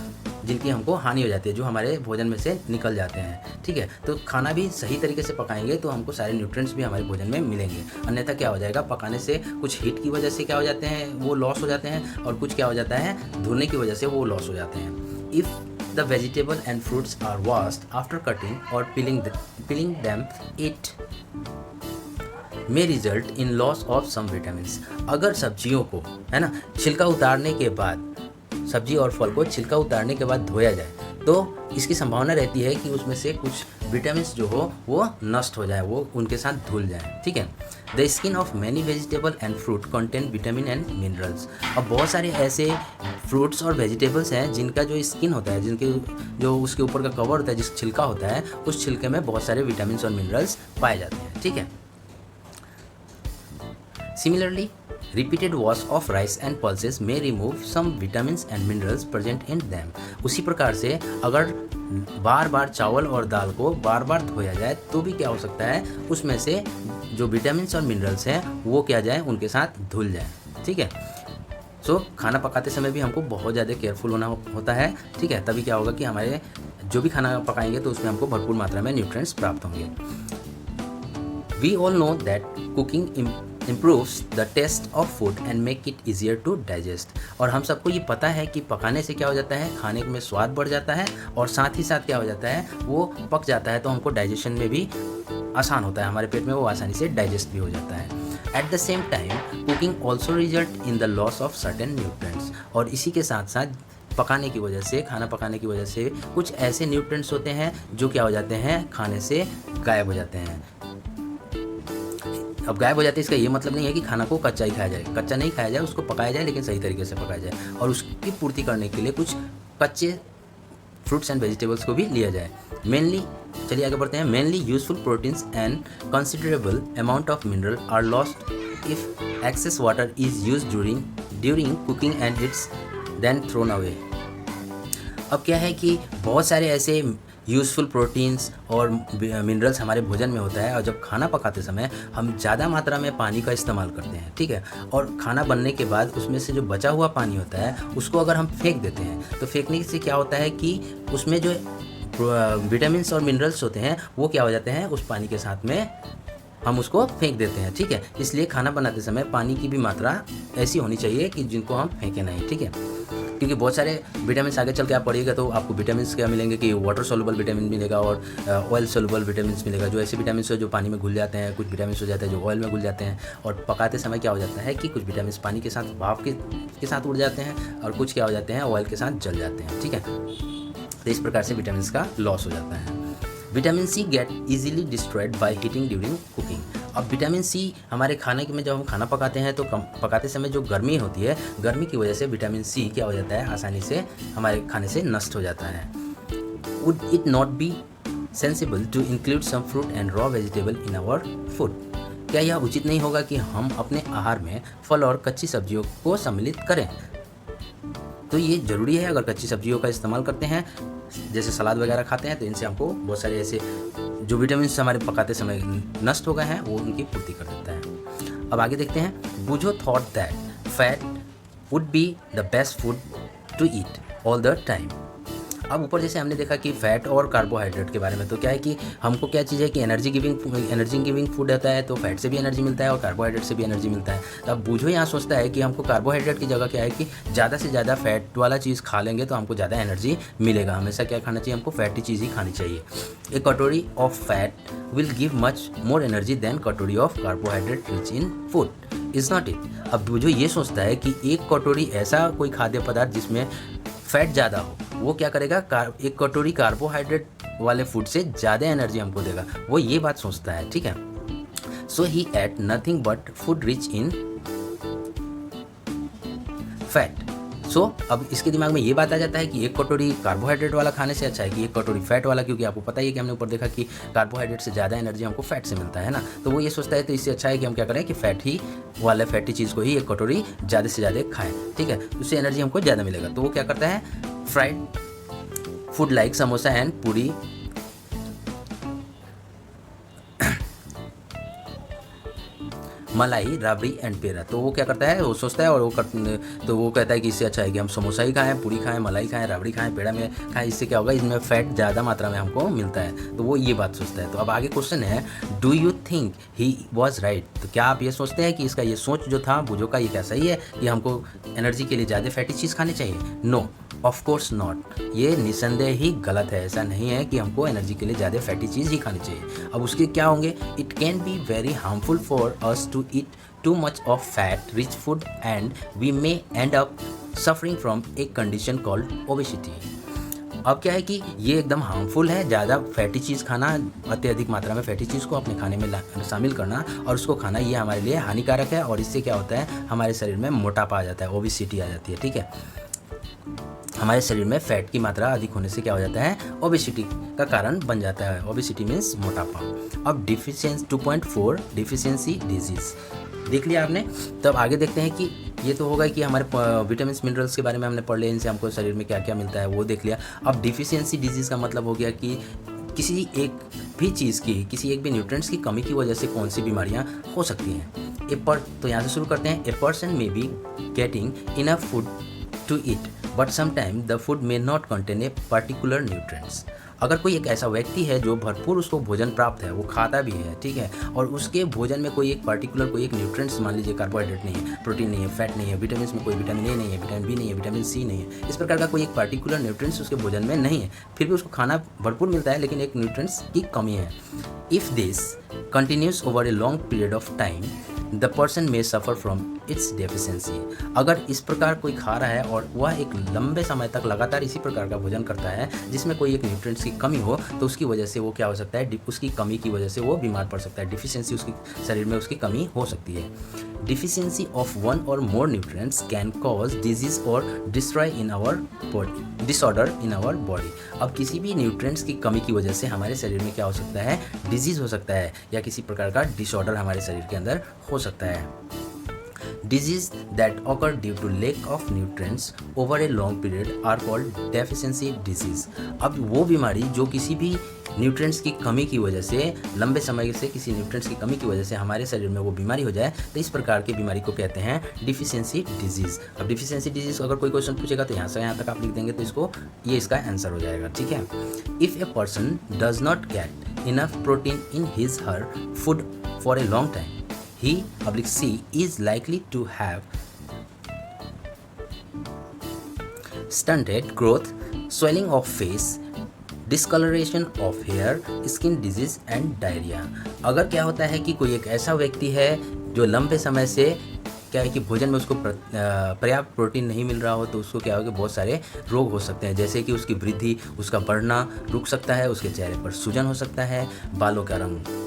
जिनकी हमको हानि हो जाती है, जो हमारे भोजन में से निकल जाते हैं, ठीक है। तो खाना भी सही तरीके से पकाएंगे तो हमको सारे न्यूट्रिएंट्स भी हमारे भोजन में मिलेंगे, अन्यथा क्या हो जाएगा, पकाने से कुछ हीट की वजह से क्या हो जाते हैं, वो लॉस हो जाते हैं, और कुछ क्या हो जाता है, धोने की वजह से वो लॉस हो जाते हैं। If the vegetable and fruits are washed after cutting or peeling them, it may result in loss of some vitamins। अगर सब्जियों को, है ना, छिलका उतारने के बाद, सब्जी और फल को छिलका उतारने के बाद धोया जाए तो इसकी संभावना रहती है कि उसमें से कुछ विटामिन्स जो हो वो नष्ट हो जाए, वो उनके साथ धुल जाए, ठीक है। The skin of many vegetable and fruit contain vitamin and minerals. अब बहुत सारे ऐसे फ्रूट्स और वेजिटेबल्स हैं जिनका जो स्किन होता है, जिनके जो उसके ऊपर का कवर होता है, जिस छिलका होता है, उस छिलके में बहुत सारे विटामिन और मिनरल्स पाए जाते हैं, ठीक है। Similarly repeated wash of rice and pulses may remove some vitamins and minerals present in them। उसी प्रकार से अगर बार बार चावल और दाल को बार बार धोया जाए तो भी क्या हो सकता है, उसमें से जो विटामिन्स और मिनरल्स हैं वो क्या जाए, उनके साथ धुल जाए, ठीक है। सो खाना पकाते समय भी हमको बहुत ज़्यादा केयरफुल होना होता है, ठीक है। तभी क्या होगा कि हमारे जो भी खाना पकाएंगे तो उसमें हमको भरपूर मात्रा में न्यूट्रिएंट्स प्राप्त होंगे। We all know that cooking improves the taste of food and make it easier to digest। और हम सबको ये पता है कि पकाने से क्या हो जाता है, खाने में स्वाद बढ़ जाता है और साथ ही साथ क्या हो जाता है, वो पक जाता है तो हमको डाइजेशन में भी आसान होता है, हमारे पेट में वो आसानी से डाइजेस्ट भी हो जाता है। At the same time cooking also result in the loss of certain nutrients. और इसी के साथ साथ पकाने की वजह से, खाना पकाने की वजह से कुछ ऐसे न्यूट्रिएंट्स होते हैं जो क्या हो जाते हैं, खाने से गायब हो जाते हैं। अब गायब हो जाते हैं इसका ये मतलब नहीं है कि खाना को कच्चा ही खाया जाए, कच्चा नहीं खाया जाए, उसको पकाया जाए लेकिन सही तरीके से पकाया जाए, और उसकी पूर्ति करने के लिए कुछ कच्चे फ्रूट्स एंड वेजिटेबल्स को भी लिया जाए। मेनली, चलिए आगे बढ़ते हैं। Mainly useful proteins and considerable amount of mineral are lost if excess water is use during cooking and it's then thrown away. अब क्या है कि बहुत सारे ऐसे यूज़फुल प्रोटीन्स और मिनरल्स हमारे भोजन में होता है, और जब खाना पकाते समय हम ज़्यादा मात्रा में पानी का इस्तेमाल करते हैं, ठीक है। और खाना बनने के बाद उसमें से जो बचा हुआ पानी होता है उसको अगर हम फेंक देते हैं तो फेंकने से क्या होता है कि उसमें जो विटामिन्स और मिनरल्स होते हैं वो क्या हो जाते हैं, उस पानी के साथ में हम उसको फेंक देते हैं, ठीक है। इसलिए खाना बनाते समय पानी की भी मात्रा ऐसी होनी चाहिए कि जिनको हम फेंकें नहीं, ठीक है। क्योंकि बहुत सारे विटामिन आगे चल के आप पढ़िएगा तो आपको विटामिन क्या मिलेंगे कि वाटर सोलुबल विटामिन मिलेगा और ऑयल सोलुबल विटामिन मिलेगा, जो ऐसे विटामिन जो पानी में घुल जाते हैं, कुछ विटामिन हो जाते हैं जो ऑयल में घुल जाते हैं, और पकाते समय क्या हो जाता है कि कुछ विटामिन पानी के साथ भाप के साथ उड़ जाते हैं और कुछ क्या हो जाते हैं, ऑयल के साथ जल जाते हैं, ठीक है। तो इस प्रकार से विटामिन का लॉस हो जाता है। Vitamin C get easily destroyed by heating during cooking. अब विटामिन सी हमारे खाने में जब हम खाना पकाते हैं तो पकाते समय जो गर्मी होती है, गर्मी की वजह से विटामिन सी क्या हो जाता है, आसानी से हमारे खाने से नष्ट हो जाता है। Would it not be sensible to include some fruit and raw vegetable in our food. क्या यह उचित नहीं होगा कि हम अपने आहार में फल और कच्ची सब्जियों को सम्मिलित करें? तो ये ज़रूरी है। अगर कच्ची सब्जियों का इस्तेमाल करते हैं, जैसे सलाद वगैरह खाते हैं, तो इनसे हमको बहुत सारे ऐसे जो विटामिन हमारे पकाते समय नष्ट हो गए हैं वो उनकी पूर्ति कर देता है। अब आगे देखते हैं। Boojho thought that fat would be the best food to eat all the time. अब ऊपर जैसे हमने देखा कि फैट और कार्बोहाइड्रेट के बारे में, तो क्या है कि हमको क्या चीज़ है कि एनर्जी गिविंग फूड होता है, तो फैट से भी एनर्जी मिलता है और कार्बोहाइड्रेट से भी एनर्जी मिलता है। तो अब बूझो यहाँ सोचता है कि हमको कार्बोहाइड्रेट की जगह क्या है कि ज़्यादा से ज़्यादा फैट वाला चीज़ खा लेंगे तो हमको ज़्यादा एनर्जी मिलेगा। हमेशा क्या खाना चाहिए, हमको फैटी चीज़ ही खानी चाहिए। A katori of fat will give much more energy than katori of carbohydrate rich in food, is not it. अब बूझो ये सोचता है कि एक कटोरी ऐसा कोई खाद्य पदार्थ जिसमें फैट ज़्यादा हो, वो क्या करेगा, एक कटोरी कार्बोहाइड्रेट वाले फूड से ज़्यादा एनर्जी हमको देगा। वो ये बात सोचता है, ठीक है। So he ate nothing but food rich in fat. So अब इसके दिमाग में ये बात आ जाता है कि एक कटोरी कार्बोहाइड्रेट वाला खाने से अच्छा है कि एक कटोरी फैट वाला, क्योंकि आपको पता ही है कि हमने ऊपर देखा कि कार्बोहाइड्रेट से ज़्यादा एनर्जी हमको फैट से मिलता है ना। तो वो ये सोचता है तो इससे अच्छा है कि हम क्या करें कि फैटी चीज़ को ही एक कटोरी ज़्यादा से ज़्यादा खाएं, ठीक है, उससे एनर्जी हमको ज़्यादा मिलेगा। तो वो क्या करता है, fried food like samosa and पूरी मलाई, राबड़ी एंड पेड़ा। तो वो क्या करता है, वो सोचता है और तो वो कहता है कि इससे अच्छा है कि हम समोसा ही खाएं, पूरी खाएं, मलाई खाएं, राबड़ी खाएं, पेड़ा में खाएं। इससे क्या होगा, इसमें फैट ज़्यादा मात्रा में हमको मिलता है। तो वो ये बात सोचता है। तो अब आगे क्वेश्चन है, do you think he was right. तो क्या आप ये सोचते हैं कि इसका ये सोच जो था बूझो का, ये क्या सही है कि हमको एनर्जी के लिए ज़्यादा फैटी चीज़ खानी चाहिए? No, of course not. ये निसंदेह ही गलत है। ऐसा नहीं है कि हमको एनर्जी के लिए ज़्यादा फैटी चीज़ ही खानी चाहिए। अब उसके क्या होंगे, it can be very harmful for us to eat too much of fat rich food and we may end up suffering from a condition called obesity। अब क्या है कि ये एकदम हार्मफुल है, ज़्यादा फैटी चीज़ खाना, अत्यधिक मात्रा में फैटी चीज़ को अपने खाने में शामिल करना और उसको खाना, ये हमारे लिए हानिकारक है। और इससे क्या होता है, हमारे शरीर में मोटापा आ जाता है, ओबेसिटी आ जाती है, ठीक है। हमारे शरीर में फैट की मात्रा अधिक होने से क्या हो जाता है, ओबेसिटी का कारण बन जाता है। ओबेसिटी मीन्स मोटापा। अब डिफिशियंसी 2.4 डिफिशियंसी डिजीज़ देख लिया आपने। तो अब आगे देखते हैं कि ये तो होगा कि हमारे विटामिन मिनरल्स के बारे में हमने पढ़ लिया, इनसे हमको शरीर में क्या क्या मिलता है वो देख लिया। अब डिफिशियंसी डिजीज़ का मतलब हो गया कि किसी एक भी चीज़ की, किसी एक भी न्यूट्रिएंट्स की कमी की वजह से कौन सी बीमारियां हो सकती हैं। तो यहाँ से शुरू करते हैं। A person may be getting enough food to eat but sometime the food may not contain a particular nutrients. अगर कोई एक ऐसा व्यक्ति है जो भरपूर उसको भोजन प्राप्त है, वो खाता भी है, ठीक है, और उसके भोजन में कोई एक पर्टिकुलर कोई एक न्यूट्रिएंट्स, मान लीजिए कार्बोहाइड्रेट नहीं है, प्रोटीन नहीं है, फैट नहीं है, विटामिन में कोई विटामिन ए नहीं है, विटामिन बी नहीं है, विटामिन सी नहीं है, इस प्रकार का कोई एक पर्टिकुलर न्यूट्रिएंट्स उसके भोजन में नहीं है, फिर भी उसको खाना भरपूर मिलता है लेकिन एक न्यूट्रिएंट्स की कमी है। If this continuous over a long period of time the person may suffer from its deficiency. अगर इस प्रकार कोई खा रहा है और वह एक लंबे समय तक लगातार इसी प्रकार का भोजन करता है जिसमें कोई एक न्यूट्रिएंट्स की कमी हो, तो उसकी वजह से वो क्या हो सकता है, उसकी कमी की वजह से वो बीमार पड़ सकता है। डिफिशियंसी, उसकी शरीर में उसकी कमी हो सकती है। Deficiency of one or more nutrients can cause disease or destroy in our body, disorder in our body. अब किसी भी न्यूट्रिएंट्स की कमी की वजह से हमारे शरीर में क्या हो सकता है, डिजीज़ हो सकता है या किसी प्रकार का डिसऑर्डर हमारे शरीर के अंदर हो सकता है। Disease that occur due to lack of nutrients over a long period are called deficiency disease। अब वो बीमारी जो किसी भी न्यूट्रिएंट्स की कमी की वजह से, लंबे समय से किसी न्यूट्रिएंट्स की कमी की वजह से हमारे शरीर में वो बीमारी हो जाए, तो इस प्रकार की बीमारी को कहते हैं डिफिशियंसी डिजीज़। अब डिफिशियंसी डिजीज़ अगर कोई क्वेश्चन पूछेगा तो यहाँ से यहाँ तक आप लिख देंगे तो ये इसका आंसर हो जाएगा, ठीक है। If a person does not get enough protein in his her food for a long time, he (C) is likely to have stunted growth, swelling of face, discoloration of hair, skin disease and diarrhea। अगर क्या होता है कि कोई एक ऐसा व्यक्ति है जो लंबे समय से क्या है कि भोजन में उसको पर्याप्त प्रोटीन नहीं मिल रहा हो, तो उसको क्या होगा, बहुत सारे रोग हो सकते हैं, जैसे कि उसकी वृद्धि, उसका बढ़ना रुक सकता है, उसके चेहरे पर सूजन हो सकता है, बालों का रंग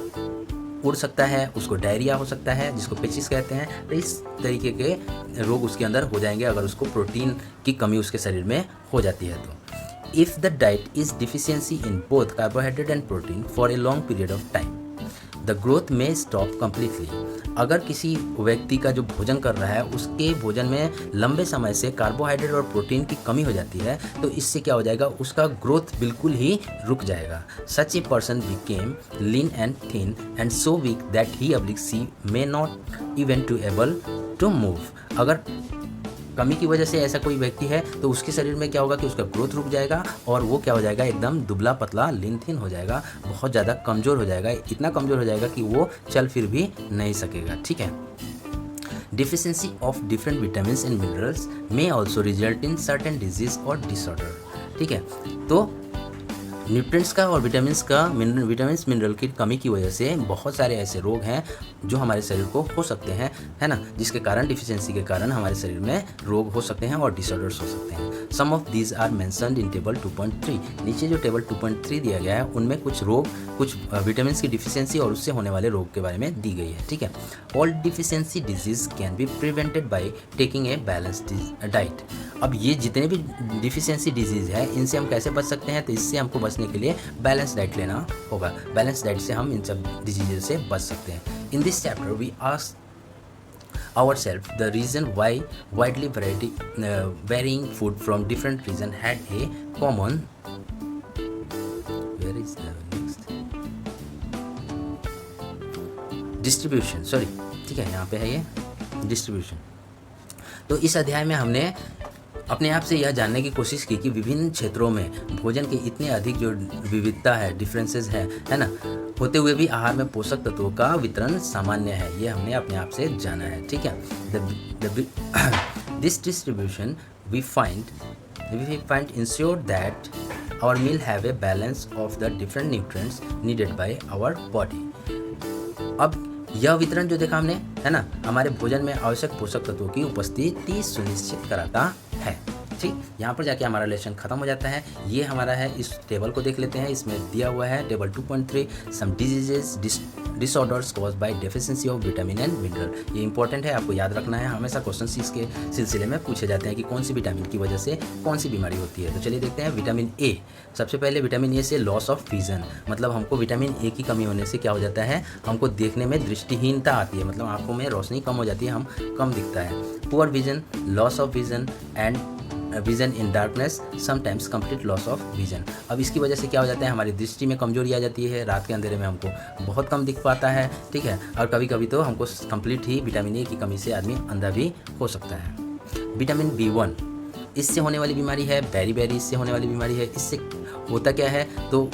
उड़ सकता है, उसको डायरिया हो सकता है जिसको पेचिस कहते हैं। तो इस तरीके के रोग उसके अंदर हो जाएंगे अगर उसको प्रोटीन की कमी उसके शरीर में हो जाती है तो। If the diet is deficiency in both carbohydrate and protein for a long period of time the growth में स्टॉप कम्प्लीटली। अगर किसी व्यक्ति का जो भोजन कर रहा है उसके भोजन में लंबे समय से कार्बोहाइड्रेट और प्रोटीन की कमी हो जाती है, तो इससे क्या हो जाएगा, उसका ग्रोथ बिल्कुल ही रुक जाएगा। Such a person became lean and thin and so weak that he (C) may not even to able to move. अगर कमी की वजह से ऐसा कोई व्यक्ति है तो उसके शरीर में क्या होगा कि उसका ग्रोथ रुक जाएगा और वो क्या हो जाएगा, एकदम दुबला पतला लीन थीन हो जाएगा, बहुत ज़्यादा कमज़ोर हो जाएगा, इतना कमज़ोर हो जाएगा कि वो चल फिर भी नहीं सकेगा। ठीक है। Deficiency of different vitamins and minerals may also result in certain disease or disorder। ठीक है। तो न्यूट्रिएंट्स का और विटामिन्स मिनरल की कमी की वजह से बहुत सारे ऐसे रोग हैं जो हमारे शरीर को हो सकते हैं, है ना, जिसके कारण डिफिशियंसी के कारण हमारे शरीर में रोग हो सकते हैं और डिसऑर्डर्स हो सकते हैं। Some of these are mentioned in table 2.3। नीचे जो टेबल 2.3 दिया गया है उनमें कुछ रोग, कुछ विटामिन की डिफिशियंसी और उससे होने वाले रोग के बारे में दी गई है। ठीक है। All deficiency disease can be prevented by taking a balanced diet. अब ये जितने भी डिफिशियंसी डिजीज़ है इनसे हम कैसे बच सकते हैं, तो इससे हमको बचने के लिए बैलेंस डाइट लेना होगा। बैलेंस डाइट से हम इन सब डिजीज़ से बच सकते हैं। In this chapter we ask ourselves the reason why widely varying food from different region had a common where is the next distribution, sorry, ठीक है, यहाँ पे है ये डिस्ट्रीब्यूशन। तो इस अध्याय में हमने अपने आप से यह जानने की कोशिश की कि विभिन्न क्षेत्रों में भोजन के इतने अधिक जो विविधता है, डिफरेंसेस है ना, होते हुए भी आहार में पोषक तत्वों का वितरण सामान्य है, ये हमने अपने आप से जाना है। ठीक है। This distribution we find ensure that our meal have a balance of the different nutrients needed by our body. अब यह वितरण जो देखा हमने, है ना, हमारे भोजन में आवश्यक पोषक तत्वों की उपस्थिति सुनिश्चित कराता है। ठीक, यहाँ पर जाके हमारा लेसन खत्म हो जाता है। ये हमारा है, इस टेबल को देख लेते हैं। इसमें दिया हुआ है table 2.3 some diseases disorders cause by deficiency of vitamin and mineral. ये इंपॉर्टेंट है, आपको याद रखना है। हमेशा क्वेश्चन इसके सिलसिले में पूछे जाते हैं कि कौन सी विटामिन की वजह से कौन सी बीमारी होती है। तो चलिए देखते हैं। विटामिन ए, सबसे पहले विटामिन ए से लॉस ऑफ विजन, मतलब हमको विटामिन ए की कमी होने से क्या हो जाता है, हमको देखने में दृष्टिहीनता आती है, मतलब आंखों में रोशनी कम हो जाती है, हम कम दिखता है। Poor vision, loss of vision and vision in darkness, sometimes complete loss of vision. अब इसकी वजह से क्या हो जाता है, हमारी दृष्टि में कमजोरी आ जाती है, रात के अंधेरे में हमको बहुत कम दिख पाता है। ठीक है। और कभी कभी तो हमको कंप्लीट ही विटामिन ए की कमी से आदमी अंधा भी हो सकता है। विटामिन B1, इससे होने वाली बीमारी है बेरी, इससे होने वाली बीमारी है। इससे होता क्या है, तो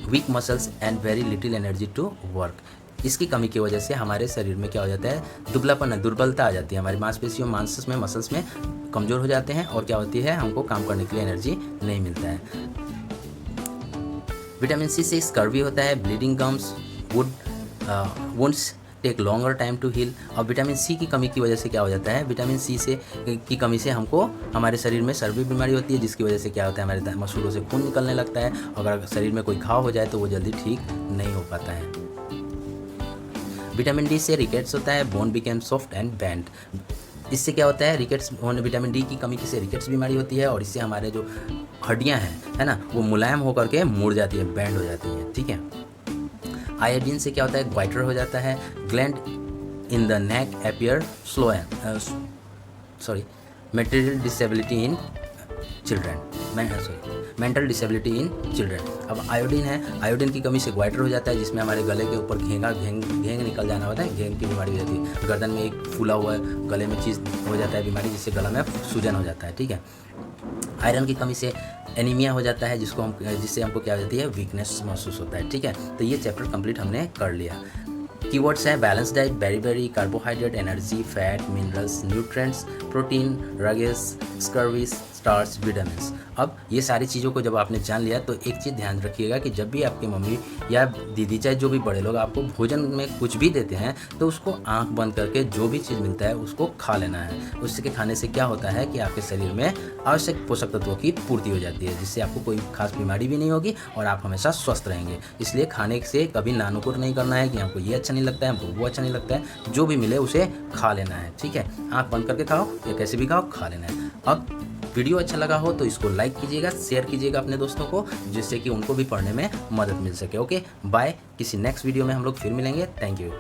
weak muscles and very little energy to work. इसकी कमी की वजह से हमारे शरीर में क्या हो जाता है, दुबलापन, दुर्बलता आ जाती है, हमारी मांसपेशियों में मसल्स में कमज़ोर हो जाते हैं और क्या होती है, हमको काम करने के लिए एनर्जी नहीं मिलता है। विटामिन सी से स्कर्वी होता है, bleeding gums, wounds take longer time to heal. और विटामिन सी की कमी की वजह से क्या हो जाता है, विटामिन सी से की कमी से हमको हमारे शरीर में सर्दी बीमारी होती है, जिसकी वजह से क्या होता है, हमारे मसूड़ों से खून निकलने लगता है। अगर शरीर में कोई घाव हो जाए तो वो जल्दी ठीक नहीं हो पाता है। विटामिन डी से रिकेट्स होता है, bone became soft and bend. इससे क्या होता है, रिकेट्स होने, विटामिन डी की कमी से रिकेट्स बीमारी होती है और इससे हमारे जो हड्डियां हैं, है ना, वो मुलायम होकर के मुड़ जाती है, बेंड हो जाती है। ठीक है। आयोडीन से क्या होता है, ग्वाइटर हो जाता है। Gland in the neck appear material disability in children, mental disability in children. अब आयोडीन है, आयोडीन की कमी से ग्वाइटर हो जाता है, जिसमें हमारे गले के ऊपर घेंग निकल जाना होता है, घेंग की बीमारी हो जाती है। गर्दन में एक फूला हुआ गले में चीज़ हो जाता है बीमारी, जिससे गला में सूजन हो जाता है। ठीक है। आयरन की कमी से एनीमिया हो जाता है, जिससे हमको क्या हो जाती है, वीकनेस महसूस होता है। ठीक है। तो ये चैप्टर कंप्लीट हमने कर लिया। कीवर्ड्स हैं balance diet, beriberi, carbohydrate, energy, fat, minerals, nutrients, protein, roughage, scurvies, starch, vitamins. अब ये सारी चीज़ों को जब आपने जान लिया तो एक चीज़ ध्यान रखिएगा कि जब भी आपकी मम्मी या दीदी, चाहे जो भी बड़े लोग आपको भोजन में कुछ भी देते हैं तो उसको आंख बंद करके जो भी चीज़ मिलता है उसको खा लेना है। उसके खाने से क्या होता है कि आपके शरीर में आवश्यक पोषक तत्वों की पूर्ति हो जाती है, जिससे आपको कोई खास बीमारी भी नहीं होगी और आप हमेशा स्वस्थ रहेंगे। इसलिए खाने से कभी नानुकुर नहीं करना है कि हमको ये अच्छा नहीं लगता है, हमको वो अच्छा नहीं लगता है, जो भी मिले उसे खा लेना है। ठीक है। आंख बंद करके खाओ या कैसे भी खाओ, खा लेना है। अब वीडियो अच्छा लगा हो तो इसको लाइक कीजिएगा, शेयर कीजिएगा अपने दोस्तों को, जिससे कि उनको भी पढ़ने में मदद मिल सके। Okay, bye. किसी नेक्स्ट वीडियो में हम लोग फिर मिलेंगे। Thank you.